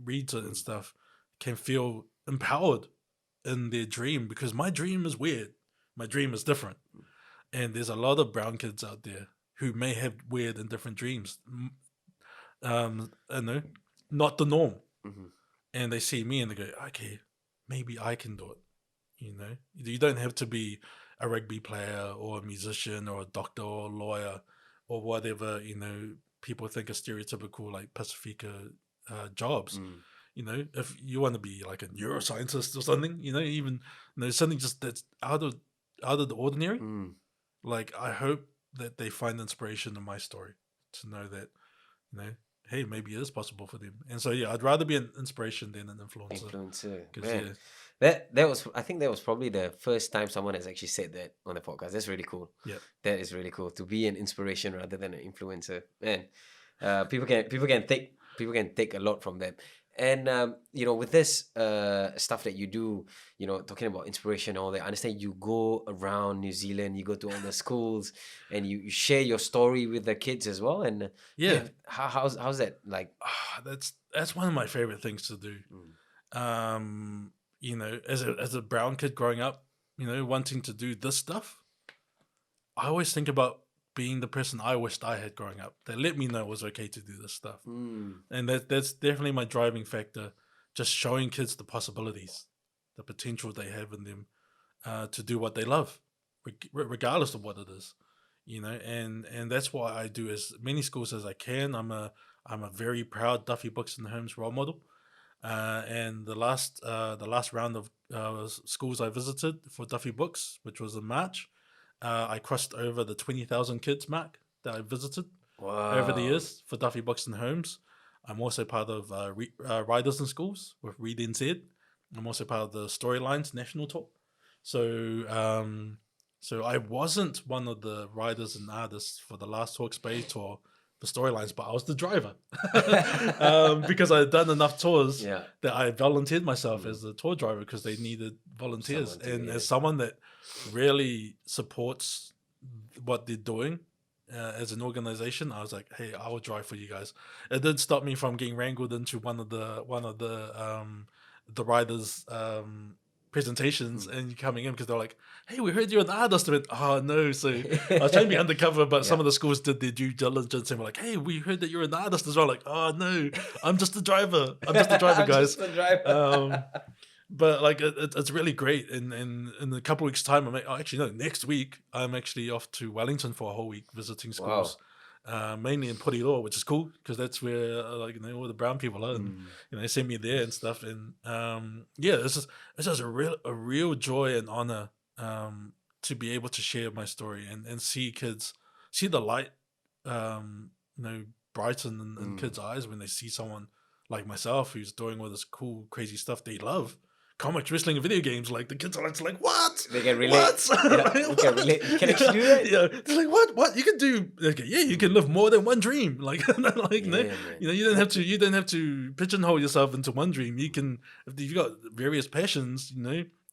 reads it and stuff can feel empowered in their dream, because my dream is weird. My dream is different, and there's a lot of brown kids out there who may have weird and different dreams, not the norm. And they see me and they go, okay, maybe I can do it. You don't have to be a rugby player or a musician or a doctor or a lawyer or whatever, people think are stereotypical like Pacifica jobs. If you want to be like a neuroscientist or something, even something just that's out of the ordinary. Like, I hope that they find inspiration in my story to know that, hey, maybe it is possible for them. And so yeah, I'd rather be an inspiration than an influencer. Man. That was, I think that was probably the first time someone has actually said that on the podcast. That's really cool. Yeah, that is really cool, to be an inspiration rather than an influencer. Man, people can take a lot from that. And with this stuff that you do, talking about inspiration and all that, I understand you go around New Zealand, you go to all the schools, and you share your story with the kids as well. And Yeah. how's that like? That's one of my favorite things to do. As a brown kid growing up, wanting to do this stuff, I always think about being the person I wished I had growing up. That let me know it was okay to do this stuff. And that's definitely my driving factor. Just showing kids the possibilities, the potential they have in them to do what they love, regardless of what it is. And that's why I do as many schools as I can. I'm a very proud Duffy Books and Homes role model. And the last round of schools I visited for Duffy Books, which was in March, I crossed over the 20,000 kids mark that I visited over the years for Duffy Books and Homes. I'm also part of Riders in Schools with Read NZ. I'm also part of the Storylines National Tour. So I wasn't one of the writers and artists for the last Hawke's Bay tour, the Storylines, but I was the driver because I had done enough tours that I volunteered myself as the tour driver because they needed volunteers. As someone that really supports what they're doing as an organization, I was like, hey, I will drive for you guys. It didn't stop me from getting wrangled into one of the riders presentations and coming in because they're like, hey, we heard you're an artist. I went, oh no. So I was trying to be undercover, but some of the schools did their due diligence and were like, hey, we heard that you're an artist as well. Like, oh no, I'm just the driver. I'm just the driver, guys. Just the driver. But like it's really great. And in a couple of weeks' time, next week I'm actually off to Wellington for a whole week visiting schools. Wow. Mainly in Poriroa, which is cool because that's where all the brown people are, and they send me there and stuff. And this is a real joy and honor to be able to share my story and see kids see the light brighten in kids' eyes when they see someone like myself who's doing all this cool crazy stuff they love. Comics, wrestling, and video games. Like the kids are like, what? They can relate. What? You can relate. You can actually do that. Yeah, they're like, what? You can do? Okay, yeah, you can live more than one dream. Like, you don't have to pigeonhole yourself into one dream. You can, if you've got various passions,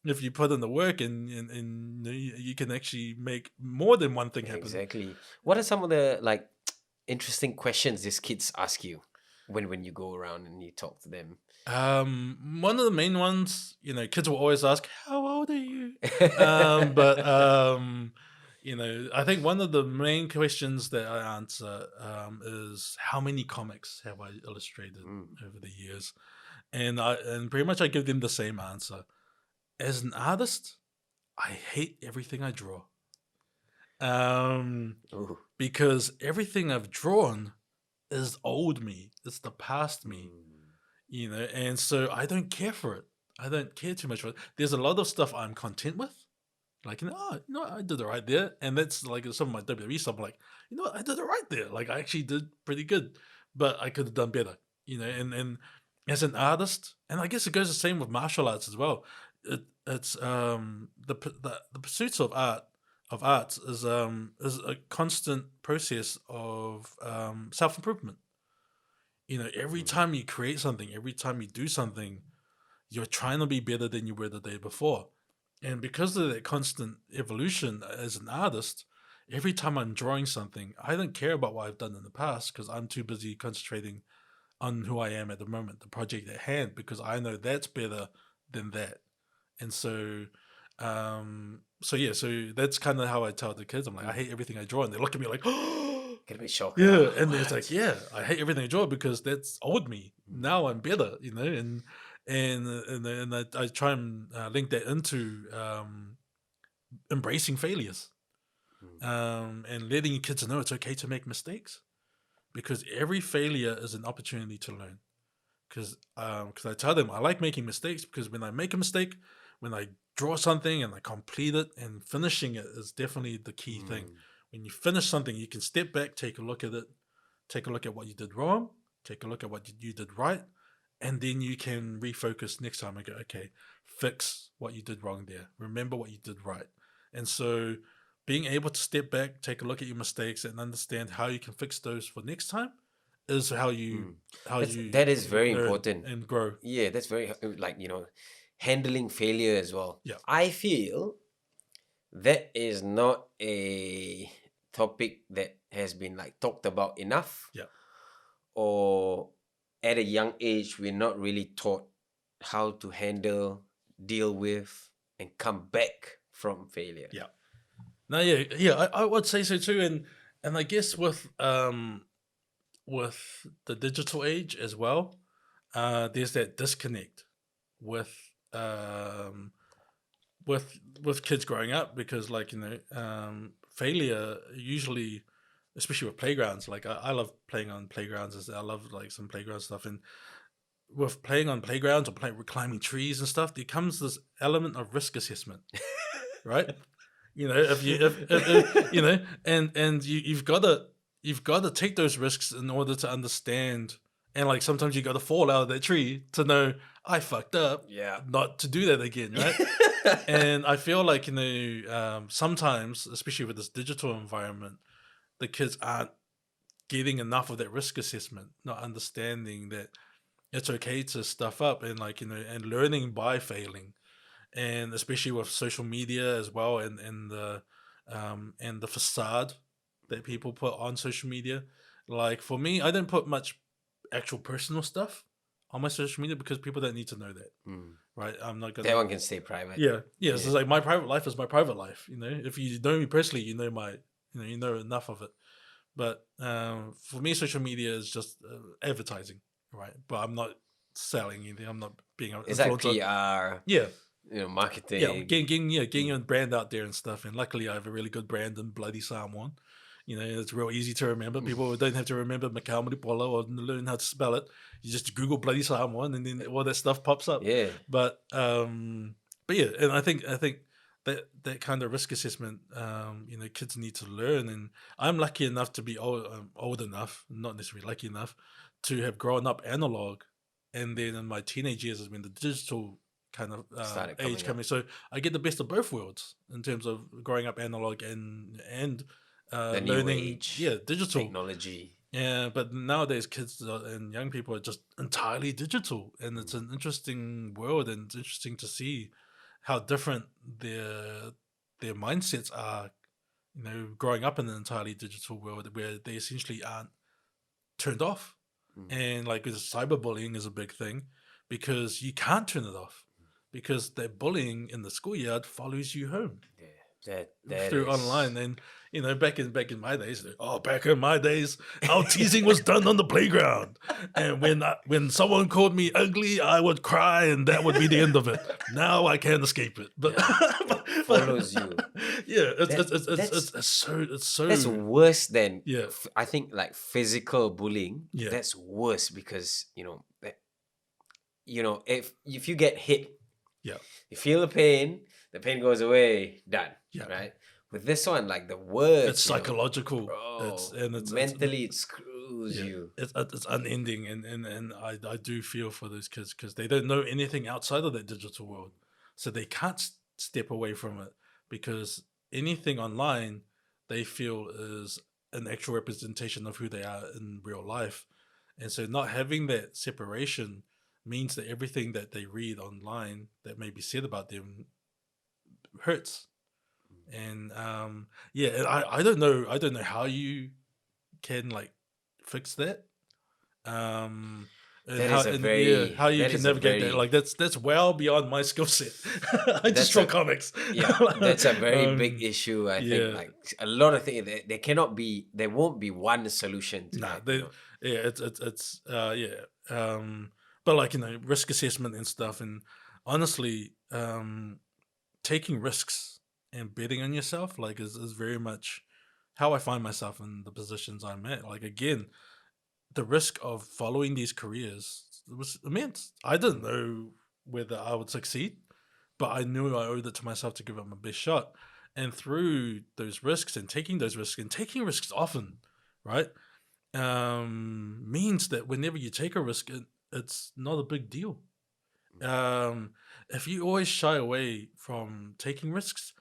if you put in the work and you can actually make more than one thing happen. Exactly. What are some of the interesting questions these kids ask you when you go around and you talk to them? One of the main ones, kids will always ask, how old are you? I think one of the main questions that I answer is how many comics have I illustrated over the years? And pretty much I give them the same answer. As an artist, I hate everything I draw. Because everything I've drawn is old me. It's the past me. And so I don't care for it. I don't care too much for it. There's a lot of stuff I'm content with. Like, I did it right there. And that's like some of my WWE stuff. I'm like, I did it right there. Like, I actually did pretty good. But I could have done better. And as an artist, and I guess it goes the same with martial arts as well. It's the pursuits of arts is a constant process of self-improvement. Every time you create something, every time you do something, you're trying to be better than you were the day before. And because of that constant evolution as an artist, every time I'm drawing something, I don't care about what I've done in the past because I'm too busy concentrating on who I am at the moment, the project at hand, because I know that's better than that. And so that's kind of how I tell the kids. I'm like, I hate everything I draw. And they look at me like, oh, Get a bit shocked. yeah, and it's like, yeah, I hate everything I draw because that's old me. Now I'm better, and I try and link that into embracing failures, and letting kids know it's okay to make mistakes, because every failure is an opportunity to learn. Because I tell them I like making mistakes because when I make a mistake, when I draw something and I complete it, and finishing it is definitely the key thing. When you finish something, you can step back, take a look at it, take a look at what you did wrong, take a look at what you did right, and then you can refocus next time and go, okay, fix what you did wrong there. Remember what you did right. And so being able to step back, take a look at your mistakes and understand how you can fix those for next time is how you that is very learn important. and grow. Yeah, that's very like handling failure as well. Yeah. I feel that is not a topic that has been like talked about enough. Yeah. Or at a young age, we're not really taught how to handle, deal with, and come back from failure. Yeah. No, yeah, I would say so too, and I guess with the digital age as well, there's that disconnect with um with kids growing up, because like failure usually, especially with playgrounds, like I love playing on playgrounds. I love like some playground stuff, and with playing on playgrounds or climbing trees and stuff, there comes this element of risk assessment, right? If you've got to take those risks in order to understand, and like sometimes you got to fall out of that tree to know I fucked up, Yeah. not to do that again, right? And I feel like sometimes, especially with this digital environment, the kids aren't getting enough of that risk assessment, not understanding that it's okay to stuff up, and like and learning by failing. And especially with social media as well, and the facade that people put on social media. Like for me, I don't put much actual personal stuff on my social media because people don't need to know that, right? I'm not gonna. That one can stay private. Yeah. So it's like my private life is my private life. If you know me personally, you know enough of it. But for me, social media is just advertising, right? But I'm not selling anything. I'm not being an It's like influencer. PR. Yeah. Marketing. Yeah, getting your brand out there and stuff. And luckily, I have a really good brand in bloody Samoan. It's real easy to remember. People don't have to remember Michel Mulipola or learn how to spell it. You just Google bloody Samoan, and then all that stuff pops up. Yeah. But yeah, and I think that kind of risk assessment, kids need to learn. And I'm lucky enough to be old enough, not necessarily lucky enough, to have grown up analog, and then in my teenage years has been the digital kind of age coming. So I get the best of both worlds in terms of growing up analog and The new learning, age digital technology. Yeah, but nowadays kids and young people are just entirely digital, and it's an interesting world, and it's interesting to see how different their mindsets are. Growing up in an entirely digital world where they essentially aren't turned off, and like cyberbullying is a big thing because you can't turn it off. Because that bullying in the schoolyard follows you home That through is... online. And back in my days, our teasing was done on the playground. And when someone called me ugly, I would cry, and that would be the end of it. Now I can't escape it. But it follows you. Yeah, it's so. That's worse than Yeah. I think like physical bullying. Yeah. That's worse because if you get hit, Yeah. you feel the pain goes away, done. Yeah. Right. With this one, like the words, It's psychological. bro, It's mentally it screws you. It's unending, and I do feel for those kids because they don't know anything outside of that digital world, so they can't step away from it, because anything online they feel is an actual representation of who they are in real life. And so not having that separation means that everything that they read online that may be said about them hurts. And and I don't know how you can like fix that. And That how, is a and, very- how you that can is a navigate very- that. Like that's well beyond my skill set. I just That's draw a- comics. Yeah, that's a very big Um, issue. I yeah. think like a lot of things there cannot be, there won't be one solution to Nah, that. it's but like risk assessment and stuff, and honestly, taking risks and betting on yourself like is very much how I find myself in the positions I'm at. Like again, the risk of following these careers was immense. I didn't know whether I would succeed, but I knew I owed it to myself to give it my best shot. And through those risks and taking those risks, and taking risks often, right, means that whenever you take a risk, it's not a big deal. If you always shy away from taking risks,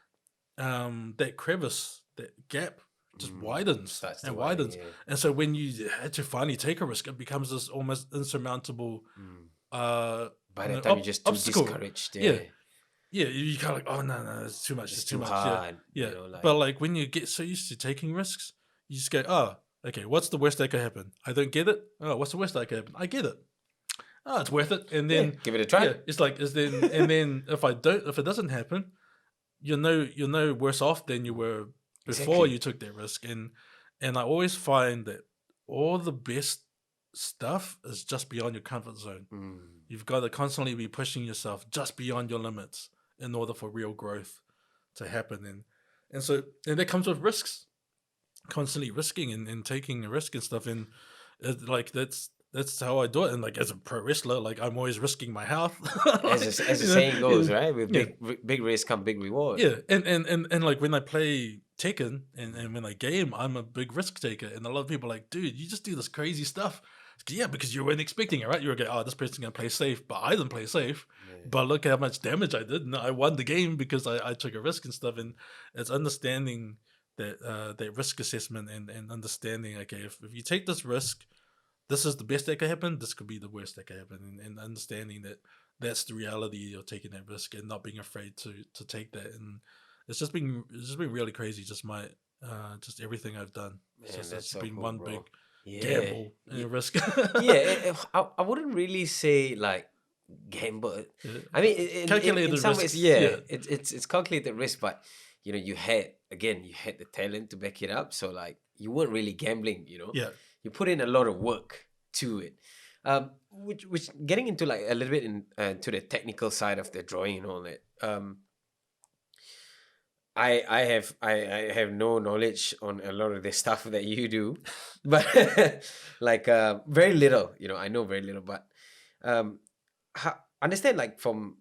that crevice, that gap just widens Starts to and widen, widens. yeah. And so when you had to finally take a risk, it becomes this almost insurmountable By you the know, time you're just too obstacle. discouraged, Yeah. Yeah, you kind of like, oh no, it's too much, it's it's too too much. hard. Yeah, You know, like, but like when you get so used to taking risks, you just go, oh, okay, what's the worst that could happen? I don't get it. Oh, what's the worst that could happen? I get it. Oh, it's worth it. And then give it a try. yeah, it's like is then and then if it doesn't happen, you're no worse off than you were before Exactly. you took that risk. And I always find that all the best stuff is just beyond your comfort zone. You've got to constantly be pushing yourself just beyond your limits in order for real growth to happen. And so and that comes with risks, constantly risking and taking a risk and stuff. And like that's how I do it. And like as a pro wrestler, like I'm always risking my health. As the You know, saying goes, right? With yeah. big risk come big reward. Yeah, and like when I play Tekken and when I game, I'm a big risk taker, and a lot of people are like, dude, you just do this crazy stuff. Yeah, because you weren't expecting it, right? You were like, oh, this person's gonna play safe, but I didn't play safe. But look how much damage I did. And I won the game because I took a risk and stuff. And it's understanding that risk assessment and understanding, okay, if you take this risk, this is the best that could happen. This could be the worst that could happen, and understanding that that's the reality. You're taking that risk and not being afraid to take that. And it's just been really crazy. Just just everything I've done. Man, It's that's so been cool, one bro. big gamble and risk. I wouldn't really say like gamble. Yeah. I mean, Calculated in some risks, ways, yeah. it's calculated risk, but you know, you had the talent to back it up, so like you weren't really gambling. You know, Yeah. you put in a lot of work to it. Which getting into like a little bit to the technical side of the drawing and all that. I have no knowledge on a lot of the stuff that you do, but like very little. You know, I know very little, but understand like from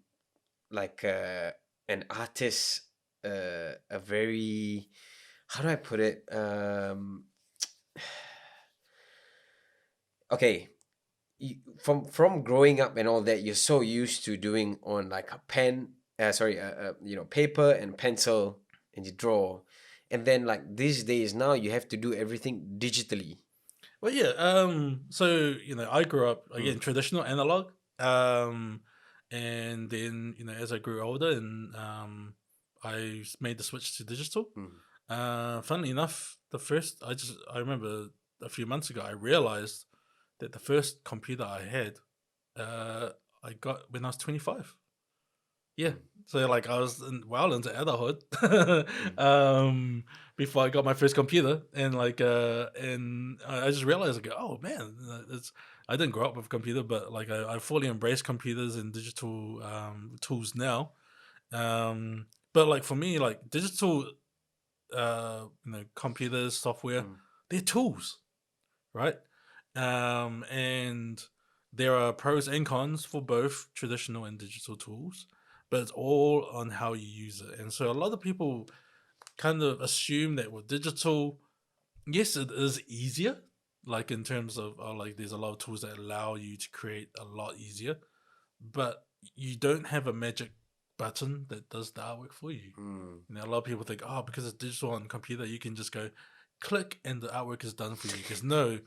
like an artist, a very, how do I put it? Okay, from growing up and all that, you're so used to doing on like a pen, you know, paper and pencil, and you draw, and then like these days now you have to do everything digitally. Well, yeah. So you know, I grew up again traditional analog. And then you know, as I grew older, and I made the switch to digital. Funnily enough, I remember a few months ago, I realized that the first computer I had, I got when I was 25. Yeah. So like I was well into adulthood before I got my first computer, and like and I just realized like, oh man, I didn't grow up with a computer, but like I fully embrace computers and digital tools now. But like for me, like digital you know, computers, software, they're tools, right? And there are pros and cons for both traditional and digital tools, but it's all on how you use it. And so a lot of people kind of assume that with digital, yes, it is easier, like in terms of like there's a lot of tools that allow you to create a lot easier, but you don't have a magic button that does the artwork for you. You know, a lot of people think, oh, because it's digital on computer, you can just go click and the artwork is done for you. Because no,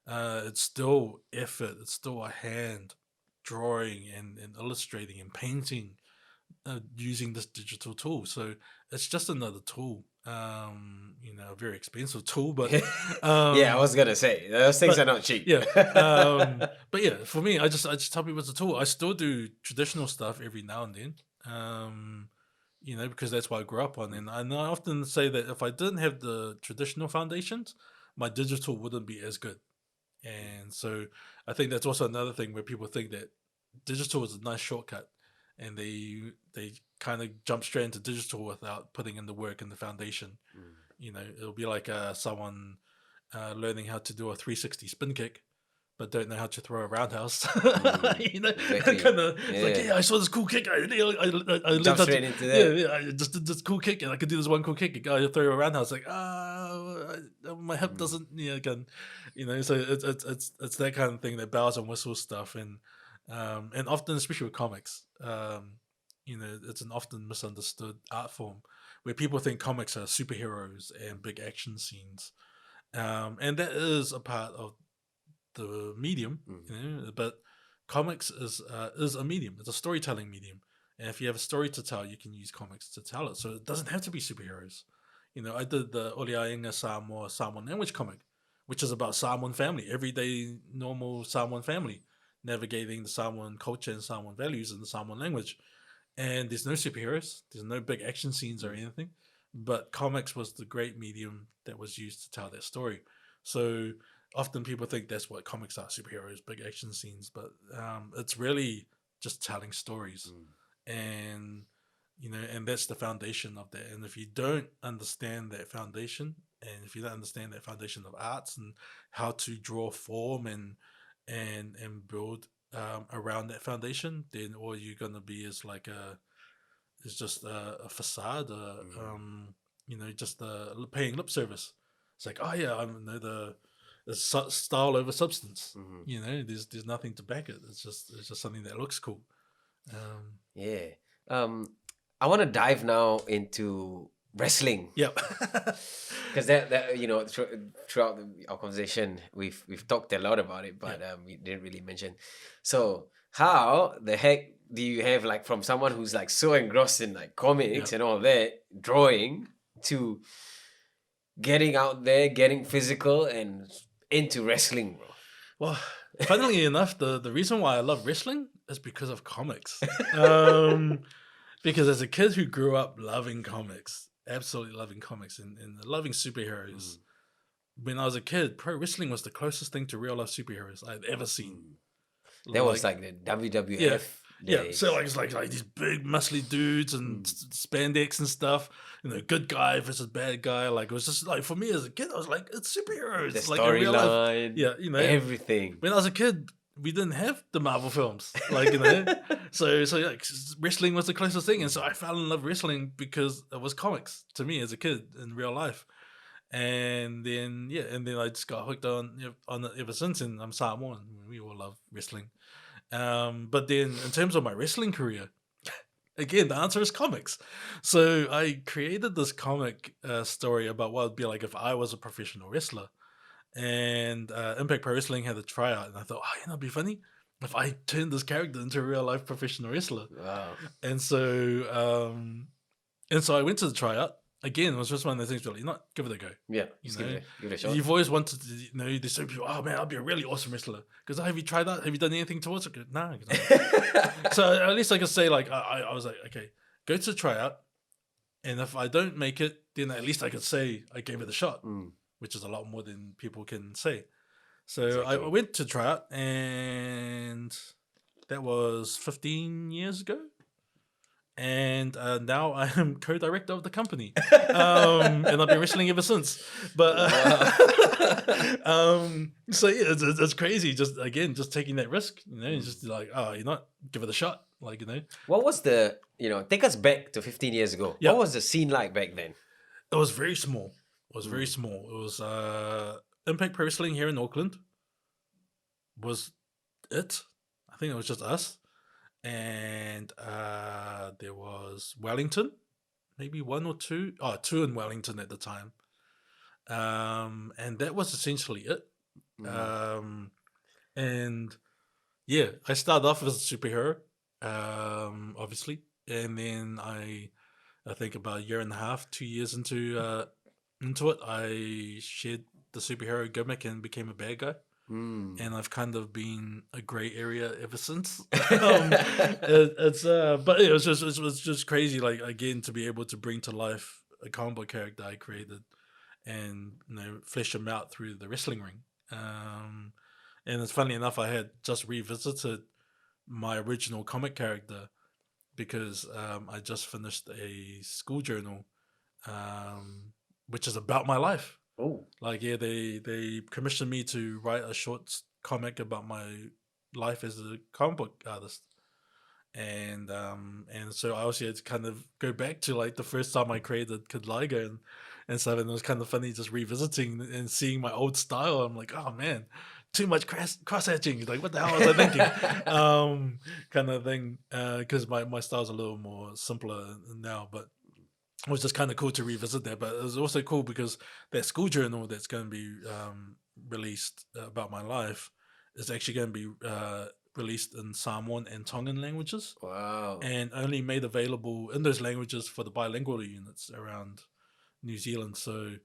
it's still effort. It's still a hand drawing and illustrating and painting using this digital tool. So it's just another tool. You know, a very expensive tool, but Yeah, I was gonna say those things are not cheap. yeah. But yeah, for me, I just tell people it's a tool. I still do traditional stuff every now and then. You know, because that's what I grew up on. And I often say that if I didn't have the traditional foundations, my digital wouldn't be as good. And so I think that's also another thing where people think that digital is a nice shortcut, and they kind of jump straight into digital without putting in the work and the foundation. You know, it'll be like someone learning how to do a 360 spin kick, but don't know how to throw a roundhouse. You know, Exactly. kind of Yeah. like, yeah, I saw this cool kick. I learned Jump how straight to, into that. Yeah, I just did this cool kick, and I could do this one cool kick. I throw a roundhouse, like my hip doesn't. Yeah, again, you know. So it's that kind of thing, that bells and whistles stuff, and often, especially with comics, you know, it's an often misunderstood art form where people think comics are superheroes and big action scenes, and that is a part of the medium, but comics is a medium. It's a storytelling medium, and if you have a story to tell, you can use comics to tell it. So it doesn't have to be superheroes. I did the Oliainga Samoan language comic, which is about Samoan family, everyday normal Samoan family, navigating the Samoan culture and Samoan values in the Samoan language. And there's no superheroes, there's no big action scenes or anything, but comics was the great medium that was used to tell that story. So often people think that's what comics are, superheroes, big action scenes, but it's really just telling stories. And and that's the foundation of that. And if you don't understand that foundation, and if you don't understand that foundation of arts and how to draw form and build around that foundation, then all you're gonna be is like it's just a facade, just paying lip service. It's like, oh yeah, I know the style over substance. There's nothing to back it. It's just something that looks cool. I want to dive now into wrestling. Yep. Because that throughout our conversation, we've talked a lot about it, but we didn't really mention. So how the heck do you have, like, from someone who's like so engrossed in like comics and all that, drawing, to getting out there, getting physical and into wrestling, bro? Well, funnily enough, the reason why I love wrestling is because of comics. Because as a kid who grew up loving comics, absolutely loving comics and loving superheroes, when I was a kid, pro wrestling was the closest thing to real life superheroes I'd ever seen. That was like the WWF. Yeah, so it's like these big muscly dudes and spandex and stuff. Good guy versus bad guy. Like, it was just like, for me as a kid, I was like, it's superheroes. The like in real life. storyline, everything. When I was a kid, we didn't have the Marvel films, like, so like wrestling was the closest thing, and so I fell in love with wrestling because it was comics to me as a kid in real life, and then I just got hooked on it ever since, and I'm Samoan. We all love wrestling, but then in terms of my wrestling career, again the answer is comics. So I created this comic story about what it'd be like if I was a professional wrestler. And Impact Pro Wrestling had a tryout, and I thought, it'd be funny if I turned this character into a real life professional wrestler. Wow. And so I went to the tryout. Again, it was just one of those things, really, give it a go. Yeah, give it a shot. You've always wanted to, there's some people, oh man, I'll be a really awesome wrestler. Because have you tried that? Have you done anything towards it? Nah. So at least I could say, like, I was like, okay, go to the tryout, and if I don't make it, then at least I could say I gave it a shot. Which is a lot more than people can say. So exactly. I went to try it, and that was 15 years ago. And now I am co-director of the company. And I've been wrestling ever since. But so yeah, it's crazy. Just taking that risk, just like, give it a shot. Like, What was the, take us back to 15 years ago. What was the scene like back then? It was very small. It was very small. It was Impact Pro Wrestling here in Auckland. Was it? I think it was just us. And there was Wellington, maybe one or two. Oh, two in Wellington at the time. And that was essentially it. And yeah, I started off as a superhero, obviously. And then I think about a year and a half, 2 years into it, I shed the superhero gimmick and became a bad guy. And I've kind of been a gray area ever since. But it was just crazy, like, again, to be able to bring to life a comic book character I created and flesh him out through the wrestling ring. And it's funny enough, I had just revisited my original comic character because I just finished a school journal, which is about my life. Oh, like, yeah, they commissioned me to write a short comic about my life as a comic book artist, and so I also had to kind of go back to like the first time I created Kid Liger and stuff, and it was kind of funny just revisiting and seeing my old style. I'm like, oh man, too much cross hatching. Like, what the hell was I thinking? Kind of thing. Because my style's a little more simpler now, but it was just kind of cool to revisit that. But it was also cool because that school journal that's going to be released about my life is actually going to be released in Samoan and Tongan languages, Wow. and only made available in those languages for the bilingual units around New Zealand. So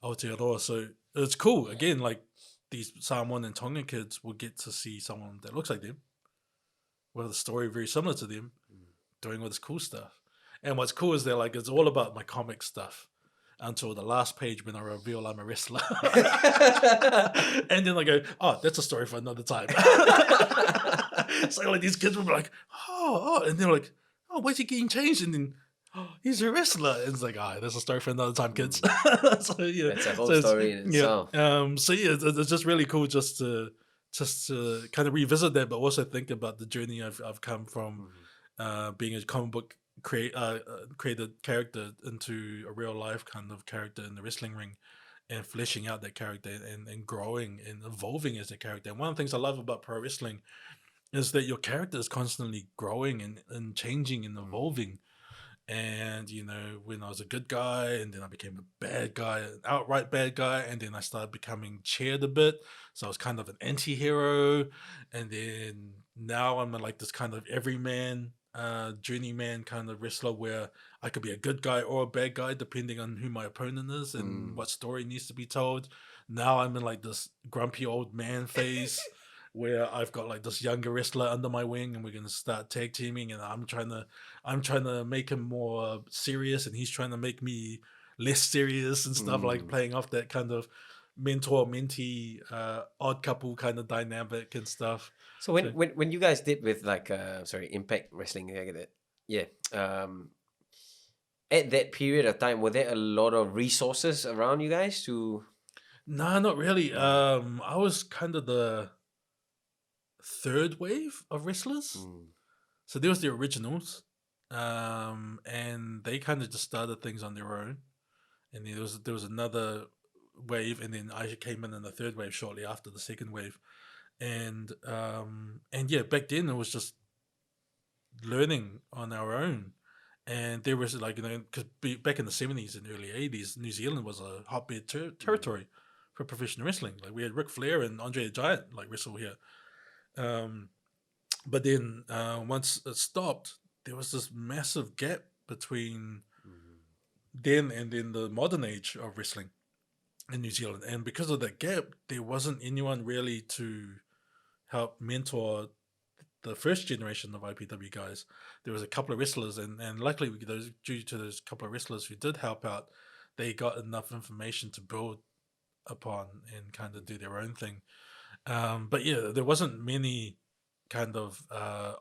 Aotearoa. So it's cool. Again, like these Samoan and Tongan kids will get to see someone that looks like them, with a story very similar to them, doing all this cool stuff. And what's cool is they're like, it's all about my comic stuff until the last page when I reveal I'm a wrestler. And then I go, oh, that's a story for another time. So like these kids will be like, oh, and they're like, oh, why's he getting changed? And then, oh, he's a wrestler. And it's like, that's a story for another time, kids. So yeah, That's a whole story in itself. So yeah, it's just really cool just to kind of revisit that, but also think about the journey I've come from being a comic book created character into a real life kind of character in the wrestling ring, and fleshing out that character and growing and evolving as a character. And one of the things I love about pro wrestling is that your character is constantly growing and changing and evolving. And when I was a good guy, and then I became a bad guy, an outright bad guy, and then I started becoming cheered a bit, so I was kind of an anti-hero. And then now I'm like this kind of everyman, journeyman kind of wrestler, where I could be a good guy or a bad guy depending on who my opponent is and what story needs to be told. Now I'm in like this grumpy old man phase where I've got like this younger wrestler under my wing, and we're gonna start tag teaming, and I'm trying to make him more serious, and he's trying to make me less serious and stuff, like playing off that kind of mentor mentee odd couple kind of dynamic and stuff. So when you guys did with like Impact Wrestling, like that, yeah, at that period of time, were there a lot of resources around you guys to? Nah, not really. I was kind of the third wave of wrestlers. So there was the originals, and they kind of just started things on their own. And then there was another wave, and then I came in the third wave shortly after the second wave. And yeah, back then it was just learning on our own. And there was like, because back in the 70s and early 80s, New Zealand was a hotbed territory for professional wrestling. Like we had Ric Flair and Andre the Giant like wrestle here. But then once it stopped, there was this massive gap between then and then the modern age of wrestling in New Zealand. And because of that gap, there wasn't anyone really to help mentor the first generation of IPW guys. There was a couple of wrestlers, and luckily due to those couple of wrestlers who did help out, they got enough information to build upon and kind of do their own thing. But yeah, there wasn't many kind of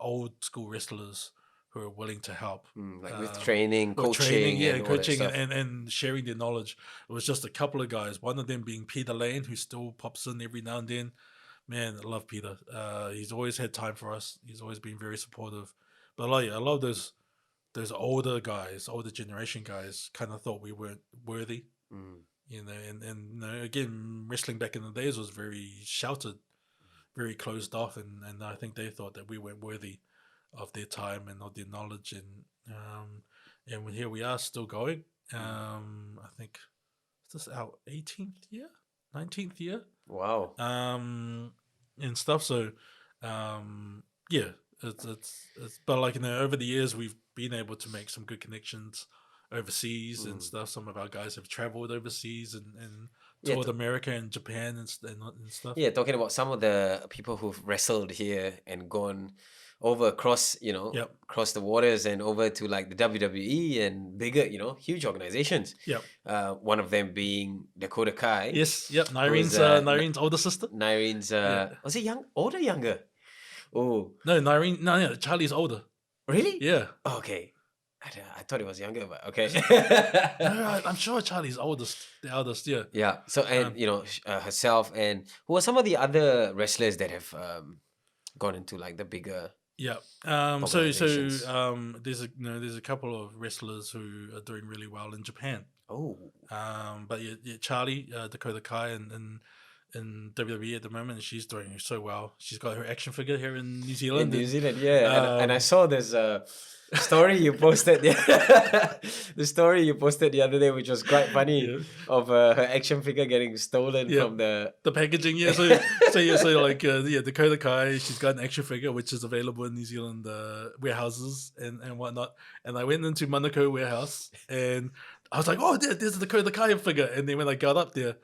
old school wrestlers who are willing to help, like with training, coaching, and sharing their knowledge. It was just a couple of guys. One of them being Peter Lane, who still pops in every now and then. Man, I love Peter. He's always had time for us. He's always been very supportive. But I love those older guys, older generation guys. Kind of thought we weren't worthy, and again, wrestling back in the days was very sheltered, very closed off, and I think they thought that we weren't worthy of their time and of their knowledge, and here we are still going. I think is this our 18th year, 19th year. Wow. And stuff. So, yeah, it's but like over the years we've been able to make some good connections overseas and stuff. Some of our guys have traveled overseas and toured America and Japan and stuff. Yeah, talking about some of the people who've wrestled here and gone over across across the waters and over to like the WWE and bigger, huge organizations. One of them being Dakota Kai. Yes, Nairene's older sister. Nairene's was he older, younger? Oh no, Nairene. No, Charlie's older. Really? Yeah. Oh, okay. I thought it was younger, but okay. No, I'm sure Charlie's the eldest. Yeah. Yeah. So and herself, and who are some of the other wrestlers that have gone into like the bigger. Yeah. So there's a couple of wrestlers who are doing really well in Japan. Oh. But yeah, Charlie, Dakota Kai, and in WWE at the moment, and she's doing so well. She's got her action figure here in New In Zealand. New Zealand, yeah. And I Um, saw this story you posted the story you posted the other day, which was quite funny, Yeah. of her action figure getting stolen Yeah. from the The packaging, yeah. So like, Dakota Kai, she's got an action figure which is available in New Zealand warehouses and whatnot. And I went into Monaco warehouse and I was like, oh, there's the Dakota Kai figure. And then when I got up there,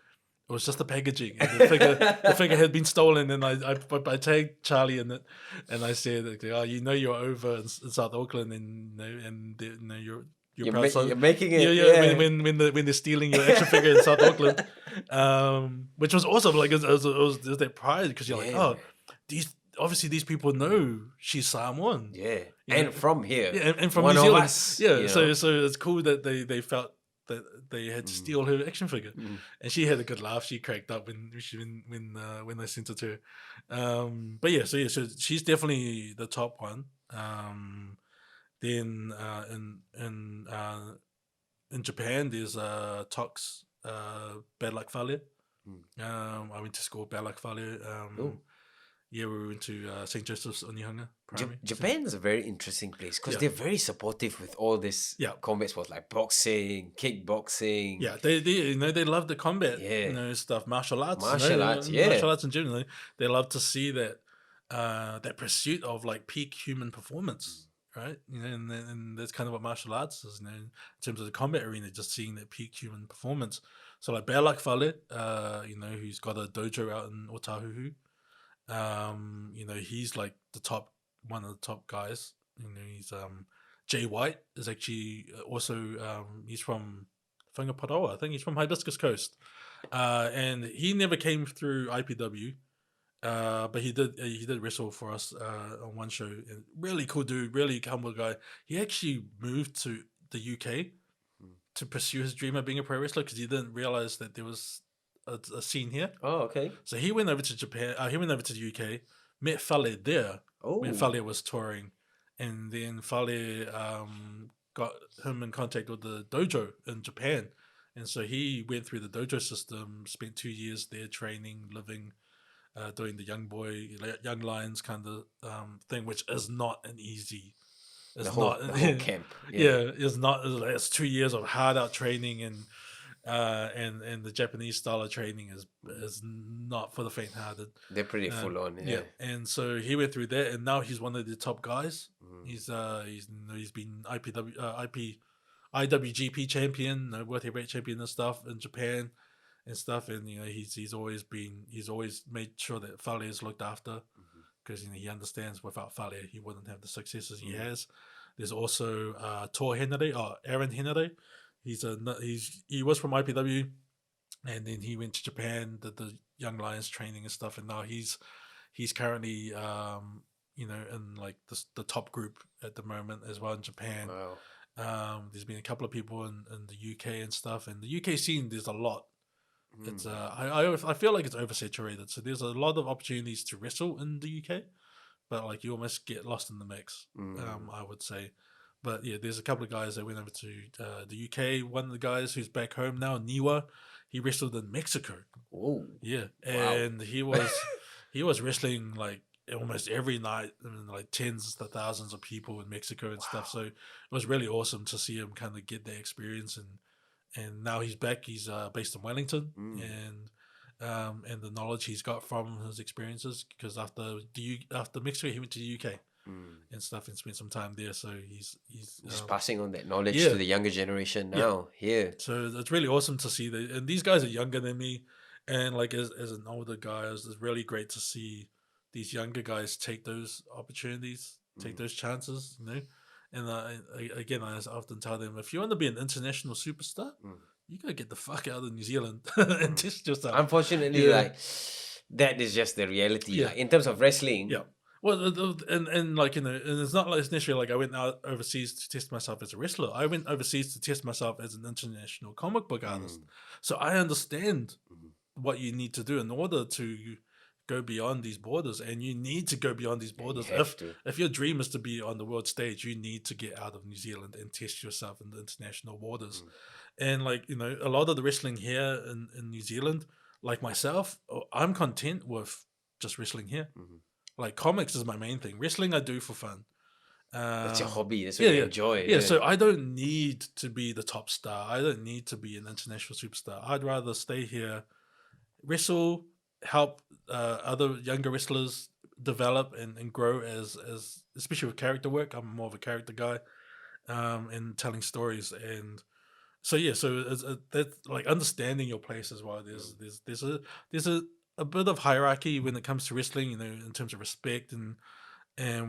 it was just the packaging. And the figure had been stolen. And I tagged Charlie in it, and I said, oh, you're over in South Auckland, and you're proud son. you're making it. Yeah. When they're stealing your action figure in South Auckland, which was awesome. Like it was that pride, because you're like, Yeah, oh, man. these people know she's Samoan. Yeah, You and know, from here. Yeah, and from One New of Zealand. us, Yeah, you so know. it's cool that they felt that they had to steal her action figure, and she had a good laugh. She cracked up when I sent it to her. But so she's definitely the top one. Then in Japan, there's Tox, Bad Luck Fale. I went to school Bad Luck Fale. Ooh. Yeah, we went to St. Joseph's Onihanga Primary. Japan is a very interesting place because Yeah. they're very supportive with all this Yeah. combat sports like boxing, kickboxing. Yeah, they love the combat, Yeah. stuff, martial arts, Martial arts, yeah. martial arts in general. They love to see that that pursuit of like peak human performance, right? And that's kind of what martial arts is, in terms of the combat arena, just seeing that peak human performance. So like Bad Luck Fale, who's got a dojo out in Otahuhu. He's like one of the top guys. He's Jay White is actually also he's from Whangaparoa. I think he's from Hibiscus Coast, and he never came through IPW, but he did wrestle for us on one show. And really cool dude, really humble guy. He actually moved to the UK to pursue his dream of being a pro wrestler because he didn't realize that there was a scene here. Oh, okay. So he went over to Japan. He went over to the UK, met Fale there when Oh. Fale was touring, and then Fale got him in contact with the dojo in Japan, and so he went through the dojo system, spent 2 years there training, living, doing the young lions kind of thing, which is not an easy. It's The whole camp. It's not. It's 2 years of hard out training and the Japanese style of training is not for the faint-hearted. They're pretty full on. Yeah. And so he went through that, and now he's one of the top guys. He's been IWGP champion, world heavyweight champion and stuff in Japan and stuff, and he's always made sure that Fale is looked after because he understands without Fale he wouldn't have the successes he has. There's also Aaron Henare. He was from IPW, and then he went to Japan, did the Young Lions training and stuff, and now he's currently in like the top group at the moment as well in Japan. Wow. There's been a couple of people in the UK and stuff, and the UK scene there's a lot. It's I feel like it's oversaturated, so there's a lot of opportunities to wrestle in the UK, but like you almost get lost in the mix. I would say. But yeah, there's a couple of guys that went over to the UK. One of the guys who's back home now, Niwa, he wrestled in Mexico. Oh. Yeah, Wow. and he was wrestling like almost every night, like tens to thousands of people in Mexico and stuff. So it was really awesome to see him kind of get that experience, and now he's back. He's based in Wellington, and the knowledge he's got from his experiences, because after Mexico he went to the UK. And stuff, and spent some time there. So he's just passing on that knowledge to the younger generation now. Yeah. So it's really awesome to see that, and these guys are younger than me, and like as an older guy, it's really great to see these younger guys take those opportunities, take those chances, And I often tell them, if you want to be an international superstar, you gotta get the fuck out of New Zealand and test yourself. Unfortunately, like that is just the reality. Yeah. Like, in terms of wrestling. Yeah. Well, and like and it's not like it's necessarily like I went out overseas to test myself as a wrestler. I went overseas to test myself as an international comic book artist. So I understand what you need to do in order to go beyond these borders, and you need to go beyond these borders. If your dream is to be on the world stage, you need to get out of New Zealand and test yourself in the international waters. And like a lot of the wrestling here in New Zealand, like myself, I'm content with just wrestling here. Mhm. Like comics is my main thing. Wrestling I do for fun. That's your hobby. That's what Yeah, you yeah. enjoy. Yeah, so I don't need to be the top star. I don't need to be an international superstar. I'd rather stay here, wrestle, help other younger wrestlers develop and grow as especially with character work. I'm more of a character guy, and telling stories. And so yeah, so that's like understanding your place as well. There's a bit of hierarchy when it comes to wrestling, in terms of respect and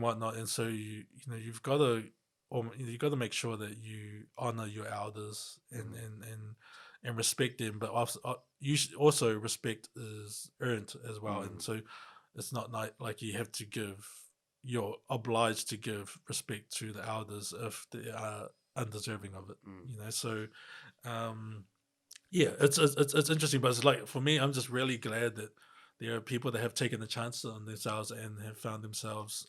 whatnot. And so you've got to, or you got to make sure that you honor your elders and respect them. But also respect is earned as well. And so it's not like you have to give. You're obliged to give respect to the elders if they are undeserving of it. So yeah, it's interesting, but it's like for me, I'm just really glad that there are people that have taken a chance on themselves and have found themselves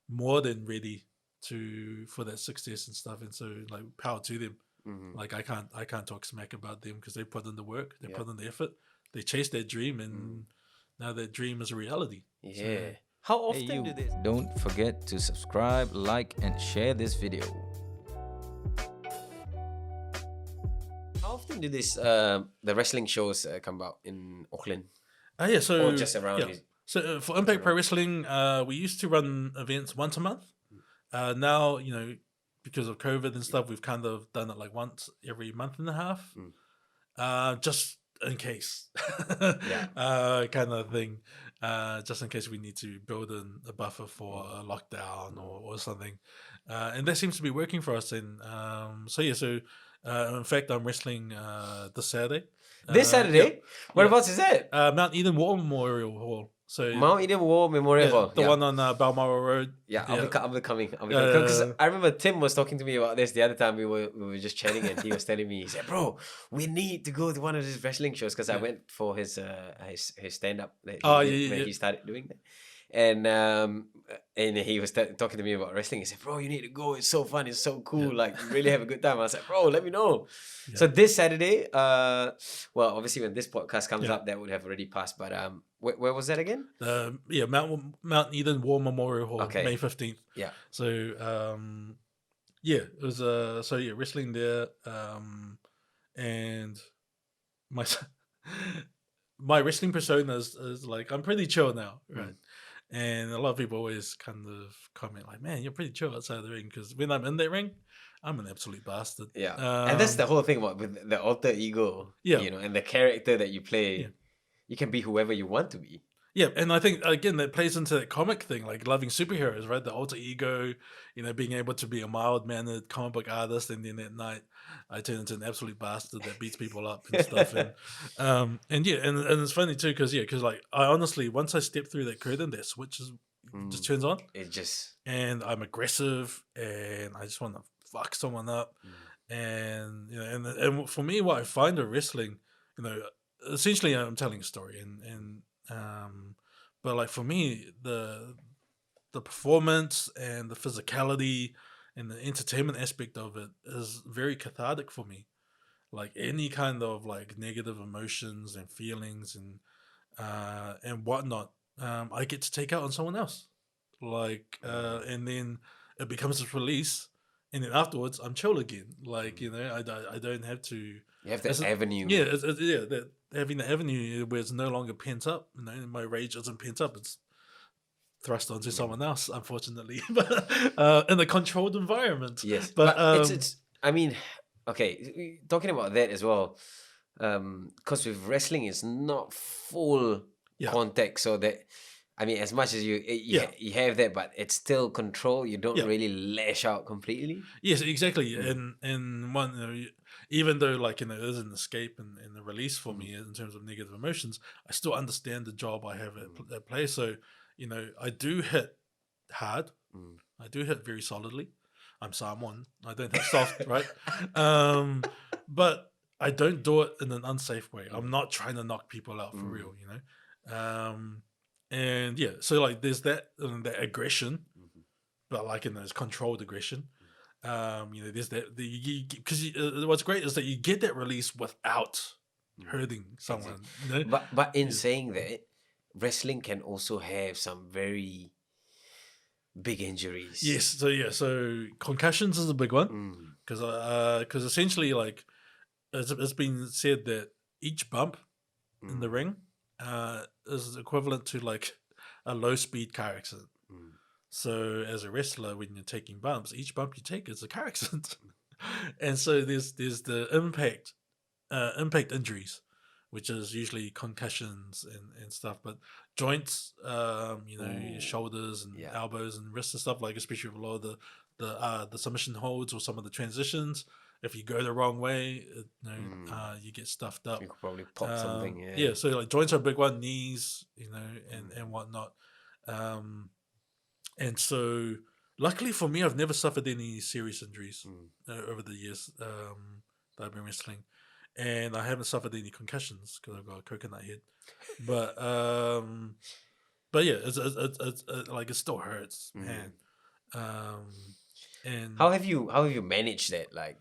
more than ready for that success and stuff. And so like power to them. Like I can't talk smack about them because they put in the work, they put in the effort, they chased their dream, and now that dream is a reality. Yeah. How often Hey, do you, this? don't forget to subscribe, like, and share this video. How often do this the wrestling shows come out in Auckland? Yeah, so Or just around yeah. it? So for Impact Pro Wrestling, we used to run events once a month. Now, because of COVID and stuff, we've kind of done it like once every month and a half, just in case, kind of thing, just in case we need to build in a buffer for a lockdown or something, and that seems to be working for us. And so in fact, I'm wrestling this Saturday. This Saturday? Whereabouts is that? Mount Eden War Memorial Hall. So Mount Eden War Memorial Hall. the one on Balmoral Road. Yeah, I'll be coming. Because I remember Tim was talking to me about this the other time. We were just chatting, and he was telling me, he said, "Bro, we need to go to one of these wrestling shows." Because I went for his stand up that he did when he started doing that, and he was talking to me about wrestling. He said, "Bro, you need to go. It's so fun. It's so cool. Like, you really have a good time." I was like, "Bro, let me know." Yeah. So this Saturday, well, obviously when this podcast comes up, that would have already passed. But where was that again? Mount Eden War Memorial Hall, May 15th. Yeah. So it was wrestling there, and my my wrestling persona is like I'm pretty chill now, right? And a lot of people always kind of comment like, "Man, you're pretty chill outside the ring," because when I'm in that ring, I'm an absolute bastard. Yeah, and that's the whole thing about with the alter ego. Yeah, and the character that you play. Yeah. You can be whoever you want to be. Yeah, and I think again that plays into that comic thing, like loving superheroes, right? The alter ego, being able to be a mild-mannered comic book artist, and then at night I turn into an absolute bastard that beats people up and stuff. And it's funny too, because like I honestly, once I step through that curtain, that switch just turns on. And I'm aggressive, and I just want to fuck someone up, and and for me, what I find of wrestling, essentially I'm telling a story, but like for me, the performance and the physicality and the entertainment aspect of it is very cathartic for me. Like any kind of like negative emotions and feelings and whatnot, I get to take out on someone else. Like and then it becomes this release, and then afterwards I'm chill again. Like I don't have to. You have that avenue. Yeah, having the avenue where it's no longer pent up. My rage isn't pent up; it's thrust onto someone else, unfortunately. But in a controlled environment. Yes, but it's. I mean, okay, talking about that as well, because with wrestling, it's not full contact, so that. I mean, as much as you have that, but it's still control. You don't really lash out completely. Yes, exactly. And one, even though like it is an escape and a release for me in terms of negative emotions, I still understand the job I have at play. So I do hit hard. I do hit very solidly. I'm Samoan. I don't hit soft, right? But I don't do it in an unsafe way. I'm not trying to knock people out for real. And so like there's that aggression, but like there's controlled aggression. There's that because what's great is that you get that release without hurting someone. You know? But in saying that, wrestling can also have some very big injuries. Yes, so concussions is a big one because essentially, like, it's been said that each bump in the ring is equivalent to like a low speed car accident. So as a wrestler, when you're taking bumps, each bump you take is a car accident. And so there's the impact injuries, which is usually concussions and stuff, but joints, your shoulders and elbows and wrists and stuff, like especially with a lot of the submission holds or some of the transitions. If you go the wrong way, you get stuffed up. You could probably pop something. Yeah, so like joints are a big one, knees, and whatnot. And so luckily for me, I've never suffered any serious injuries over the years that I've been wrestling. And I haven't suffered any concussions because I've got a coconut head. But yeah, it's like it still hurts, man. And how have you managed that? Like,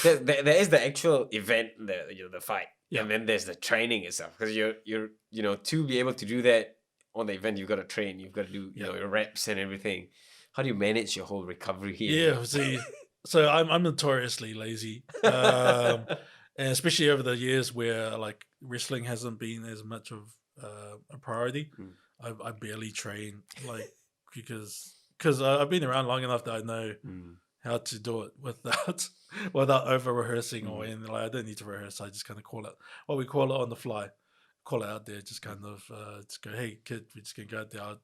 there is the actual event, the fight, and then there's the training itself. Because you're to be able to do that on the event, you've got to train, you've got to do your reps and everything. How do you manage your whole recovery here? Yeah, see, so I'm notoriously lazy, and especially over the years where like wrestling hasn't been as much of a priority. I barely train, like, because I've been around long enough that I know how to do it without over rehearsing or anything. Like, I don't need to rehearse. I just kind of call it what we call it on the fly. Call it out there, just kind of just go, hey kid, we're just gonna go out there. I'll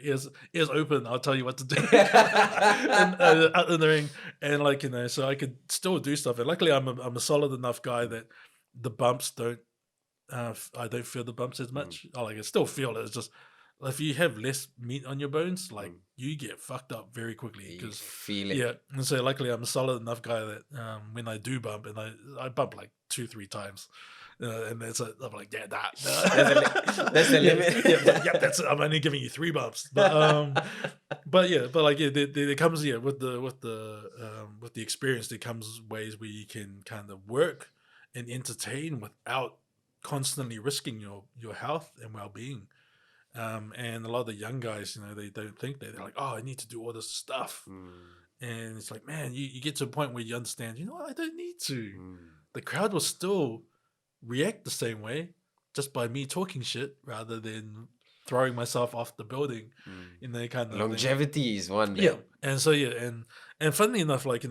ears open. I'll tell you what to do out in the ring, and so I could still do stuff. And luckily, I'm a solid enough guy that the bumps don't. I don't feel the bumps as much. I still feel it. It's just if you have less meat on your bones, like you get fucked up very quickly because feel it. Yeah, and so luckily, I'm a solid enough guy that when I do bump, and I bump like 2-3 times. And I'm like, yeah, that's the limit. Yeah, that's it. I'm only giving you 3 bumps, but there comes with the experience. There comes ways where you can kind of work and entertain without constantly risking your health and well-being. And a lot of the young guys, they don't think that. They're like, oh, I need to do all this stuff, and it's like, man, you get to a point where you understand, I don't need to. The crowd will still react the same way just by me talking shit rather than throwing myself off the building in that kind of longevity thing. Is one thing. And so and funnily enough, like,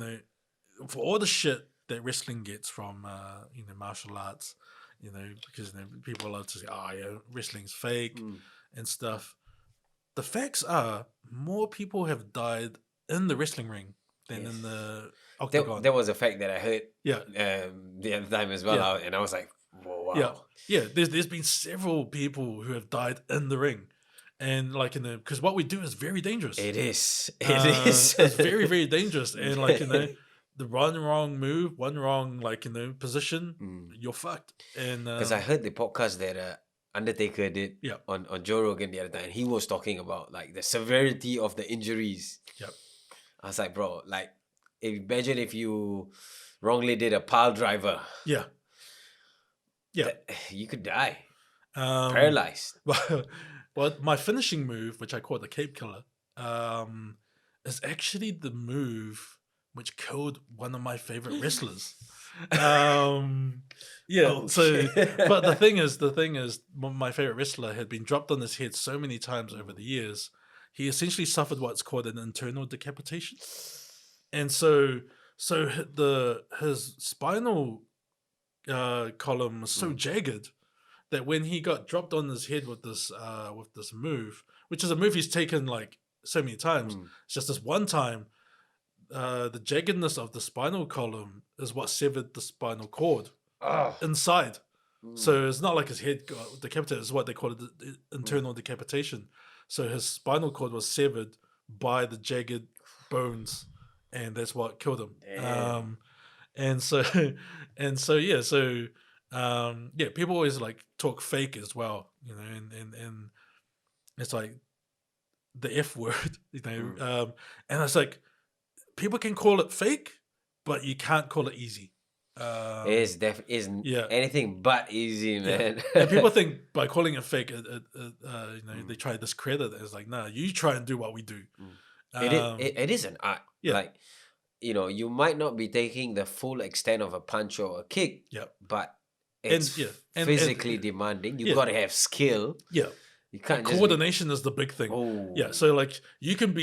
for all the shit that wrestling gets from martial arts, because people love to say, oh yeah, wrestling's fake and stuff. The facts are more people have died in the wrestling ring than in the octagon. That was a fact that I heard the other time as well, and I was like, whoa, wow. Yeah. There's been several people who have died in the ring, and like because what we do is very dangerous. It is. It's very, very dangerous, and like the one wrong move, one wrong position, you're fucked. And because I heard the podcast that Undertaker did on Joe Rogan the other time, and he was talking about like the severity of the injuries. I was like, bro, like, imagine if you wrongly did a pile driver. Yeah. You could die. Paralyzed. Well, my finishing move, which I call the Cape Killer, is actually the move which killed one of my favorite wrestlers. But the thing is, my favorite wrestler had been dropped on his head so many times over the years. He essentially suffered what's called an internal decapitation, and so his spinal column was so jagged that when he got dropped on his head with this move, which is a move he's taken like so many times, it's just this one time. The jaggedness of the spinal column is what severed the spinal cord inside. So it's not like his head got decapitated. It's what they call it, the internal decapitation. So his spinal cord was severed by the jagged bones, and that's what killed him. People always like talk fake as well, and it's like the F word, and it's like, people can call it fake, but you can't call it easy. Is Yeah. anything but easy, man. And people think by calling it fake, they try to discredit it. It's like, nah, you try and do what we do. It is an art. Yeah. Like, you might not be taking the full extent of a punch or a kick, Yeah. but it's and physically demanding. You yeah. got to have skill. Yeah. You can't just Coordination is the big thing. Yeah, Oh. so like you can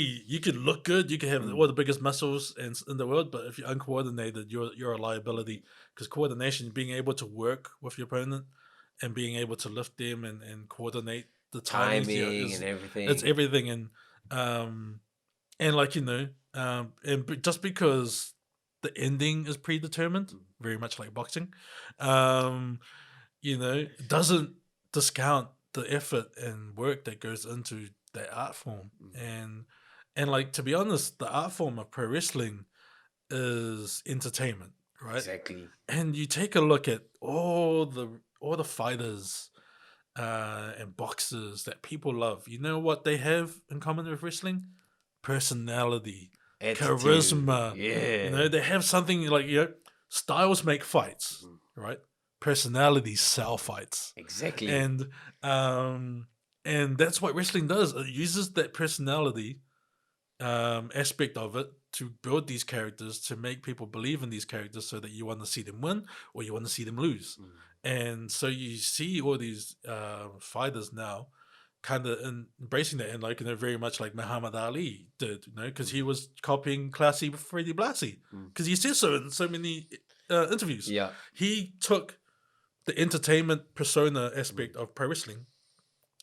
look good, you can have all the biggest muscles in the world, but if you're uncoordinated, you're a liability. Because coordination, being able to work with your opponent and being able to lift them and coordinate the timing and everything. it's everything. And like just because the ending is predetermined, very much like boxing, doesn't discount the effort and work that goes into that art form. And like, to be honest, the art form of pro wrestling is entertainment, right? Exactly. And you take a look at all the fighters and boxers that people love. You know what they have in common with wrestling? Personality, Attitude. charisma. Yeah. They have something like, styles make fights, right? Personalities sell fights. Exactly. And that's what wrestling does. It uses that personality aspect of it to build these characters, to make people believe in these characters, so that you want to see them win or you want to see them lose. And so you see all these fighters now kind of embracing that, and like, very much like Muhammad Ali did, because he was copying classy Freddie Blassie, because he says so in so many interviews. Yeah. He took the entertainment persona aspect of pro wrestling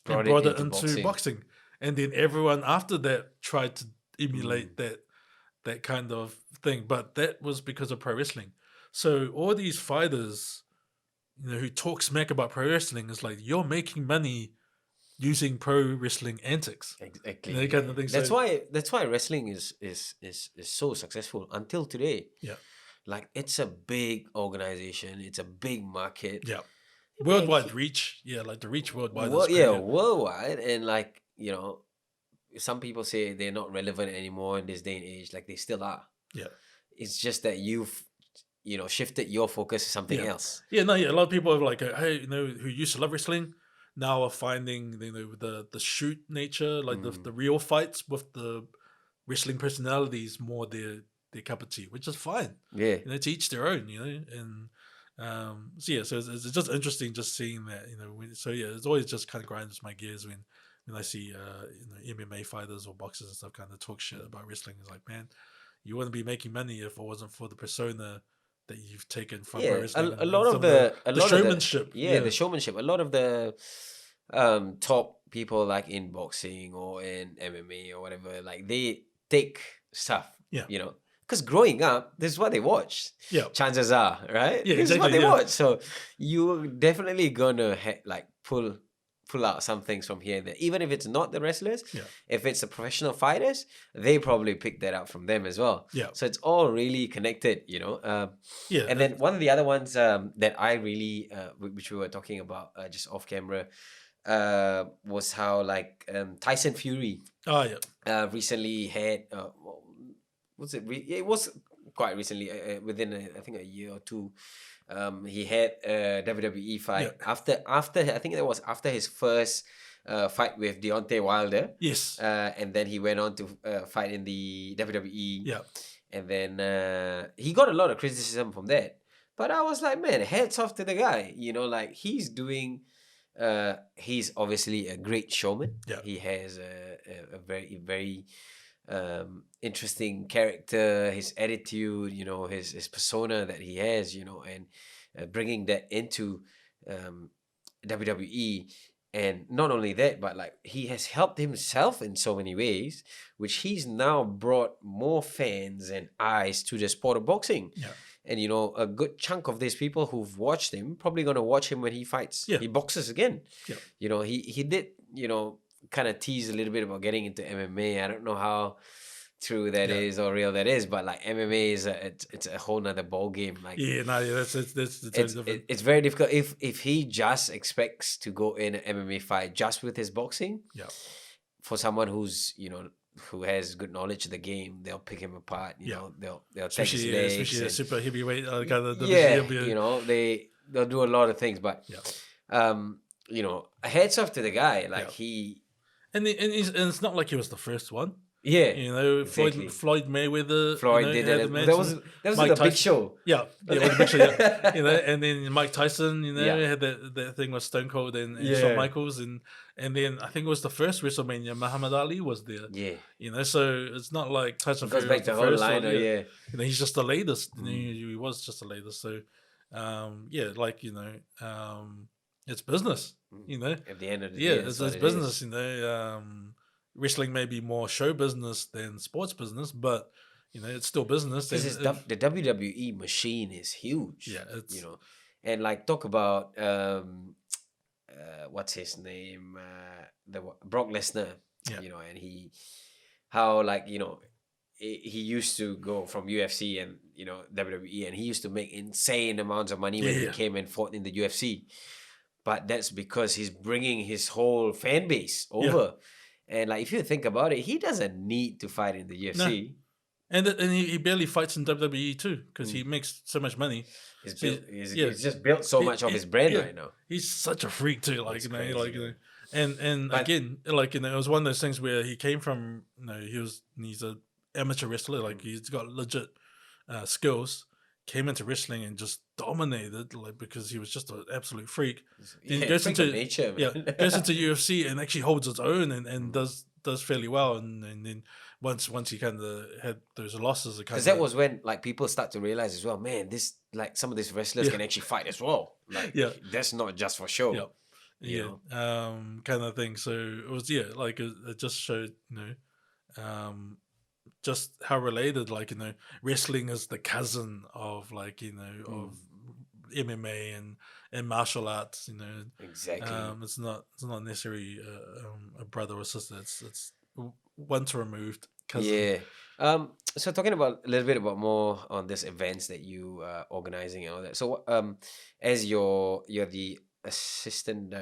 and Brought brought it it into into boxing. And then everyone after that tried to emulate that kind of thing. But that was because of pro wrestling. So all these fighters, who talk smack about pro wrestling, is like, you're making money using pro wrestling antics. Exactly. That kind of thing. That's So, why wrestling is so successful until today. Yeah. Like, it's a big organization. It's a big market. Yeah. Worldwide reach. Yeah, like the reach worldwide. is Yeah, crazy. worldwide. And like, some people say they're not relevant anymore in this day and age. Like, they still are. Yeah. It's just that you've, shifted your focus to something else. Yeah, no, yeah. A lot of people are like, hey, who used to love wrestling, now are finding the shoot nature, like the real fights with the wrestling personalities more their cup of tea, which is fine. Yeah. To each their own, and so it's just interesting just seeing that, so yeah, it's always just kind of grinds my gears when I see MMA fighters or boxers and stuff kind of talk shit about wrestling. It's like, man, you wouldn't be making money if it wasn't for the persona that you've taken from pro wrestling. A lot of the showmanship. The showmanship. A lot of the top people, like in boxing or in MMA or whatever, like, they take stuff. Yeah. Because growing up, this is what they watched. Yeah. Chances are, right? Yeah, this exactly, is what they yeah. watch. So you're definitely gonna pull out some things from here and there. Even if it's not the wrestlers, if it's the professional fighters, they probably pick that up from them as well. Yeah. So it's all really connected, And then one of the other ones that I really, which we were talking about just off camera, was how Tyson Fury recently had, it was quite recently, within I think a year or two. He had a WWE fight after I think it was after his first fight with Deontay Wilder. Yes. And then he went on to fight in the WWE. Yeah. And then he got a lot of criticism from that. But I was like, man, hats off to the guy. He's doing. He's obviously a great showman. Yeah. He has a very, very interesting character, his attitude, his persona that he has, and bringing that into WWE. And not only that, but like, he has helped himself in so many ways, which he's now brought more fans and eyes to the sport of boxing. Yeah. And a good chunk of these people who've watched him probably gonna watch him when he fights. Yeah. He boxes again. Yeah. He did kind of tease a little bit about getting into MMA. I don't know how true that is or real that is, but like, MMA is it's a whole nother ball game. Like, that's different. It's very difficult if he just expects to go in an MMA fight just with his boxing. Yeah. For someone who's who has good knowledge of the game, they'll pick him apart. You know, they'll take his especially legs. especially a and- super heavyweight kind of division. yeah, he'll be a- you know, they'll do a lot of things, but Yeah. you know, heads off to the guy. Like Yeah. he, and it's not like he was the first one. yeah, You know, exactly. Floyd Mayweather. Floyd you know, did had that. the match, That was and that was Mike like a big Tyson- show. Yeah, with the big show, yeah. You know, and then Mike Tyson, you know, Yeah. had that thing with Stone Cold and Yeah. Shawn Michaels, and then I think it was the first WrestleMania. Muhammad Ali was there. Yeah, You know, so it's not like Tyson it goes Fury back was to the whole first line. one, Yeah. You know, he's just the latest. You know, he was just the latest. So, yeah, like you know, it's business. You know, At the end of the yeah, day, it's what it business. is. You know, wrestling may be more show business than sports business, but you know, it's still business. Because and the WWE machine is huge. Yeah, it's- you know, and like talk about what's his name, Brock Lesnar. Yeah. You know, and how like you know, he used to go from UFC and you know WWE, and he used to make insane amounts of money when he Yeah. came and fought in the UFC. But that's because he's bringing his whole fan base over. And like if you think about it, he doesn't need to fight in the UFC. and he barely fights in WWE too because he makes so much money. He's, So built, he's, yeah. he's just built so much of his brand yeah. right now. He's such a freak too, like It's you know, crazy, like you man. know, and But- again, like you know, it was one of those things where he came from, you know, he's a amateur wrestler, like he's got legit skills. Came into wrestling and just dominated, like because he was just an absolute freak. Then Yeah, goes freak into of nature, yeah, man. goes into UFC and actually holds its own and does fairly well. And then once he kind of had those losses, Because that was when like people start to realize as well, man, this like some of these wrestlers Yeah. can actually fight as well. Like Yeah. that's not just for show. yeah, you yeah, kind of thing. So it was like it just showed, you know, just how related, like you know, wrestling is the cousin of like you know of MMA and martial arts. You know, Exactly. it's not necessarily a brother or sister. It's once removed cousin. Yeah. So talking about a little bit about more on this events that you organizing and all that. So as you're the assistant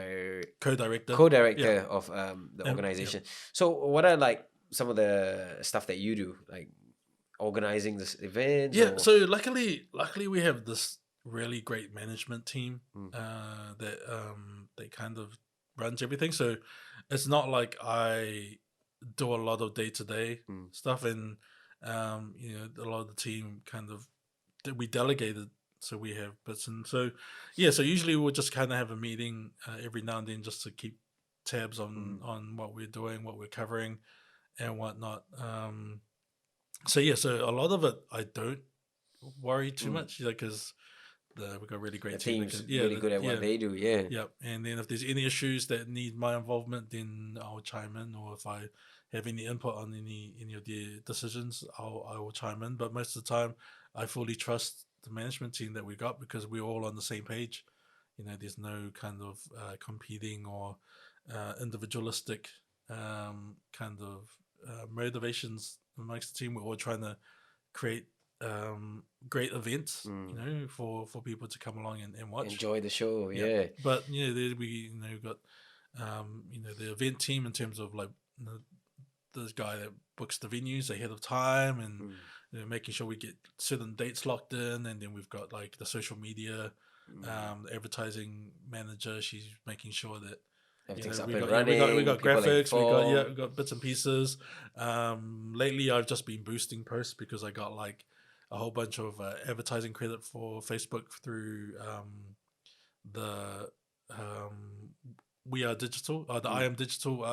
Co-director. co-director Yeah. of the Yeah. organization. So what are like some of the stuff that you do, like organizing this event? Yeah, so luckily we have this really great management team that kind of runs everything. So it's not like I do a lot of day-to-day stuff, and you know, a lot of the team kind of we delegated, so we have bits. And so yeah, so usually we'll just kind of have a meeting every now and then just to keep tabs on what we're doing, what we're covering and whatnot. So yeah, so a lot of it I don't worry too much, because we've got a really great the team. team's really good at what they do. Yeah. Yep. And then if there's any issues that need my involvement, then I'll chime in. Or if I have any input on any of the decisions, I will chime in. But most of the time, I fully trust the management team that we got because we're all on the same page. You know, there's no kind of competing or individualistic kind of motivations amongst the team. We're all trying to create great events, you know, for people to come along and watch. Enjoy the show. Yeah. But yeah, we got you know, the event team in terms of like this guy that books the venues ahead of time and you know, making sure we get certain dates locked in, and then we've got like the social media, the advertising manager. She's making sure that Everything's up we and got, running. we got people are graphics, we informed. got bits and pieces. Lately, I've just been boosting posts because I got like a whole bunch of advertising credit for Facebook through the We Are Digital, the I Am Digital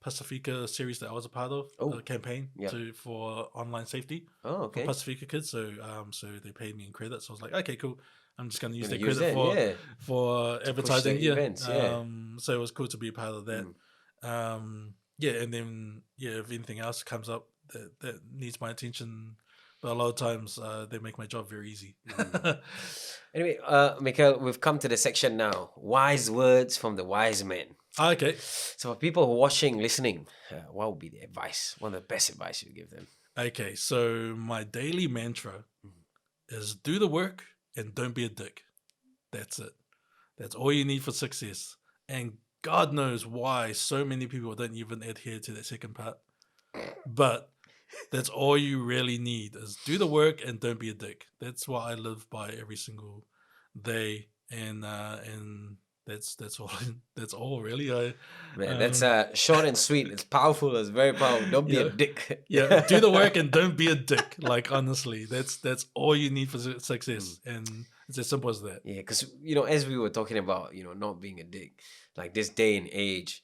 Pacifica series that I was a part of, the campaign for online safety Oh, okay. for Pacifica kids. So so they paid me in credit. So I was like, okay, cool. I'm just going to use Gonna their use credit that, for push advertising. the events, yeah. So it was cool to be a part of that. Yeah, and then if anything else comes up that needs my attention, but a lot of times they make my job very easy. Anyway, Michael, we've come to the section now. Wise words from the wise men. Okay. So for people who are watching, listening, what would be the advice? One of the best advice you give them? Okay, so my daily mantra is do the work and don't be a dick. That's it. That's all you need for success. And God knows why so many people don't even adhere to that second part. but that's all you really need is do the work and don't be a dick. That's what I live by every single day, and that's all. That's all really. Man, that's short and sweet. It's powerful. It's very powerful. Don't be a Yeah. dick. Yeah, do the work and don't be a dick. Like honestly, that's all you need for success, and it's as simple as that. Yeah, because as we were talking about, not being a dick, like this day and age,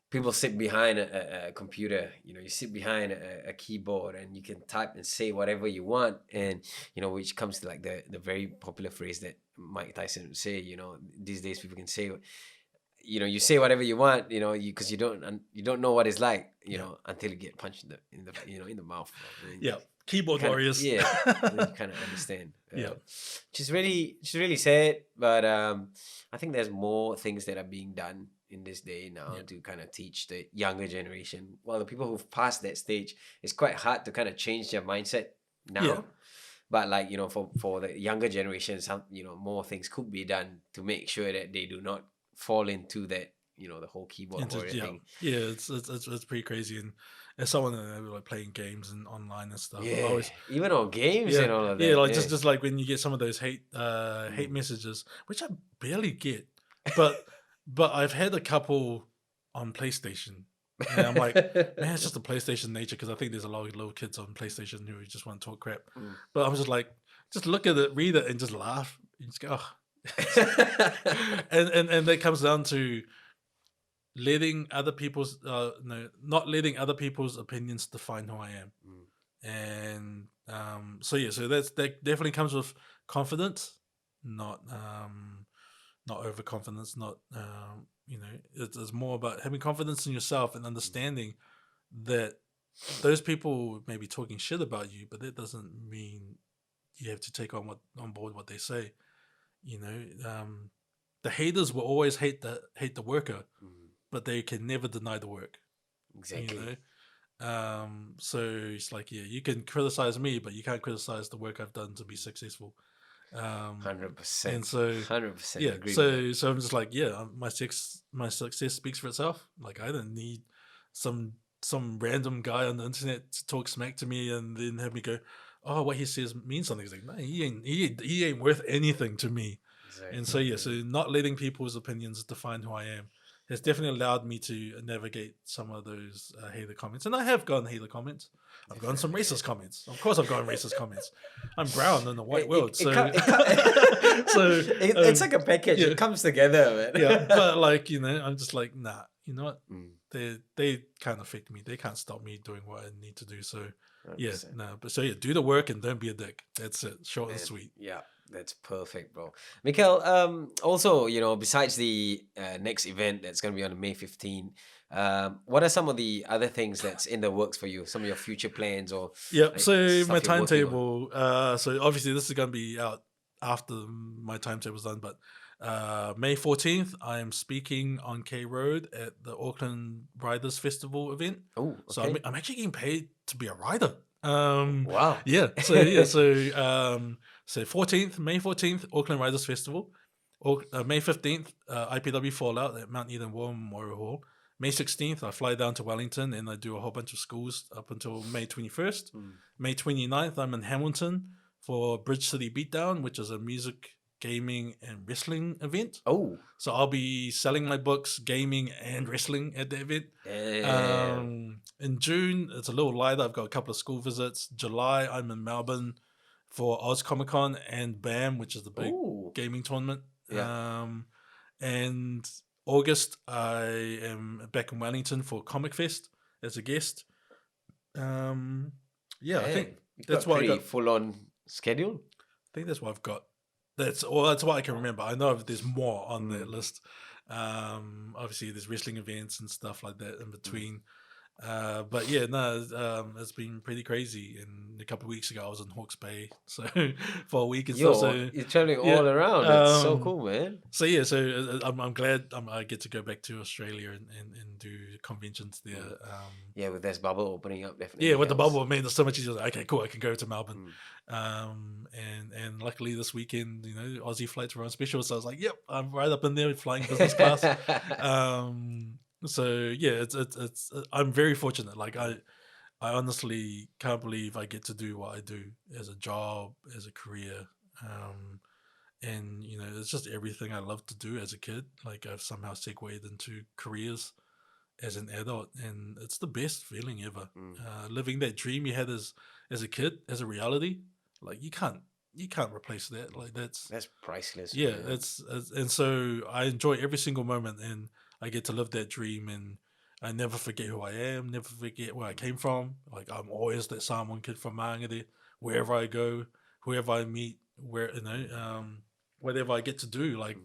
people sit behind a computer. You sit behind a keyboard and you can type and say whatever you want, and which comes to like the very popular phrase that Mike Tyson would say. These days people can say, you say whatever you want, because you don't know what it's like, until you get punched in the mouth. Yeah, keyboard warriors. Yeah, you kind of understand. Yeah, which is really sad, but I think there's more things that are being done in this day now to kind of teach the younger generation. Well, the people who've passed that stage, it's quite hard to kind of change their mindset now. Yeah. But like, for the younger generation, some more things could be done to make sure that they do not fall into that, the whole keyboard warrior thing. Yeah, it's pretty crazy. And as someone like playing games and online and stuff, Yeah, always, even on games and all of that. Yeah, like just like when you get some of those hate messages, which I barely get, but I've had a couple on PlayStation. And I'm like, man, it's just the PlayStation nature, because I think there's a lot of little kids on PlayStation who just want to talk crap. But I'm just like, just look at it, read it, and just laugh. You just go, oh. and that comes down to letting other people's not letting other people's opinions define who I am. And so that definitely comes with confidence, not overconfidence, not it's more about having confidence in yourself and understanding that those people may be talking shit about you, but that doesn't mean you have to take on board what they say. The haters will always hate the worker, but they can never deny the work. Exactly. So it's like, you can criticize me, but you can't criticize the work I've done to be successful. 100%. And so 100% agree. So I'm just like, my success speaks for itself. Like, I don't need some random guy on the internet to talk smack to me and then have me go, oh, what he says means something. It's like, no, he ain't worth anything to me. Exactly. And so so not letting people's opinions define who I am has definitely allowed me to navigate some of those hater comments. And I have gotten hater comments. I've gotten some racist comments. Of course I've gotten racist comments. I'm brown in the white world. So it's like a package. It comes together, man. Yeah, but like, I'm just like, nah, you know what? They can't affect me. They can't stop me doing what I need to do. So 100%. But do the work and don't be a dick. That's it. Short and sweet. Yeah. That's perfect, bro. Michel, also, besides the next event that's going to be on May 15, what are some of the other things that's in the works for you? Some of your future plans or... Yeah, so my timetable, so obviously this is going to be out after my timetable's done, but May 14th, I am speaking on K Road at the Auckland Riders Festival event. Oh, okay. So I'm actually getting paid to be a rider. Wow. Yeah. So so 14th, May 14th, Auckland Riders Festival. May 15th, IPW Fallout at Mount Eden War Memorial Hall. May 16th, I fly down to Wellington and I do a whole bunch of schools up until May 21st. May 29th, I'm in Hamilton for Bridge City Beatdown, which is a music, gaming, and wrestling event. Oh. So I'll be selling my books, gaming, and wrestling at the event. In June, it's a little lighter. I've got a couple of school visits. July, I'm in Melbourne for Oz Comic Con and BAM, which is the big gaming tournament. Yeah. And August, I am back in Wellington for Comic Fest as a guest. I think that's what I got. Full on schedule. I think that's what I've got. That's what I can remember. I know there's more on that list. Obviously, there's wrestling events and stuff like that in between. But it's been pretty crazy. And a couple of weeks ago, I was in Hawke's Bay, so for a week and stuff. So you're traveling all around. That's so cool, man. So I'm glad I get to go back to Australia and do conventions there. With this bubble opening up, definitely. Yeah, with the bubble, man, it's so much easier. Okay, cool. I can go to Melbourne. And luckily this weekend, Aussie flights were on special, so I was like, yep, I'm right up in there flying business class. So yeah, it's I'm very fortunate. Like I honestly can't believe I get to do what I do as a job, as a career. And it's just everything I loved to do as a kid. Like I've somehow segued into careers as an adult, and it's the best feeling ever. Living that dream you had as a kid, as a reality, like you can't replace that. Like that's priceless. yeah, man. and so I enjoy every single moment, and I get to live that dream, and I never forget who I am, never forget where I came from. Like I'm always that Samoan kid from Māngere, wherever I go, whoever I meet, whatever I get to do, like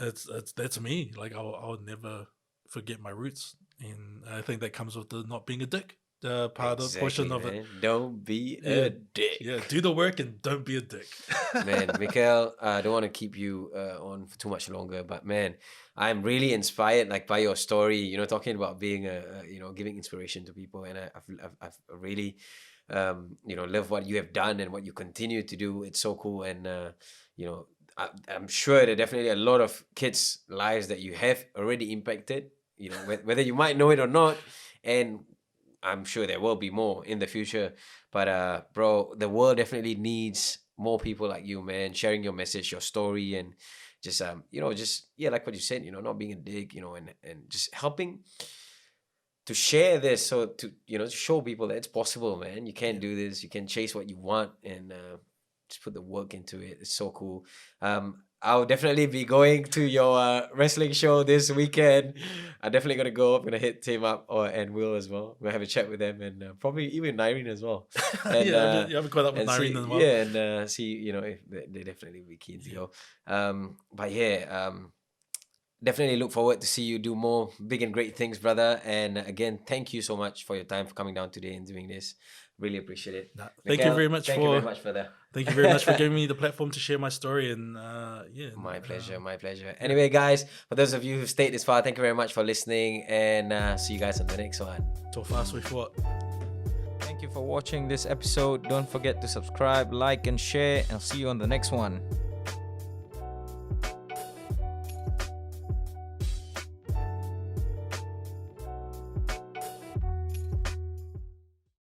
it's that's me. Like I'll never forget my roots, and I think that comes with the not being a dick. Portion of it. man. Don't be Yeah, a dick. Yeah, do the work and don't be a dick. Man, Michael, I don't want to keep you on for too much longer, but man, I'm really inspired like by your story. Talking about being giving inspiration to people, and I've really love what you have done and what you continue to do. It's so cool, and I'm sure there are definitely a lot of kids' lives that you have already impacted. Whether you might know it or not, and I'm sure there will be more in the future. But bro, the world definitely needs more people like you, man, sharing your message, your story, and just like what you said, not being a dick, and just helping to share this, so to show people that it's possible, man. You can do this, you can chase what you want, and just put the work into it. It's so cool. I'll definitely be going to your wrestling show this weekend. I'm definitely gonna go. I'm gonna hit Tim up and Will as well. We'll have a chat with them, and probably even Nyreen as well. And, you haven't caught up with Nyreen as well. Yeah, and see if they definitely be keen to go. But yeah, definitely look forward to see you do more big and great things, brother. And again, thank you so much for your time, for coming down today and doing this. Really appreciate it. Thank you very much for that. Thank you very much for giving me the platform to share my story. And my pleasure. Anyway, guys, for those of you who've stayed this far, thank you very much for listening, and see you guys on the next one. Too fast we fought. Thank you for watching this episode. Don't forget to subscribe, like, and share, and see you on the next one.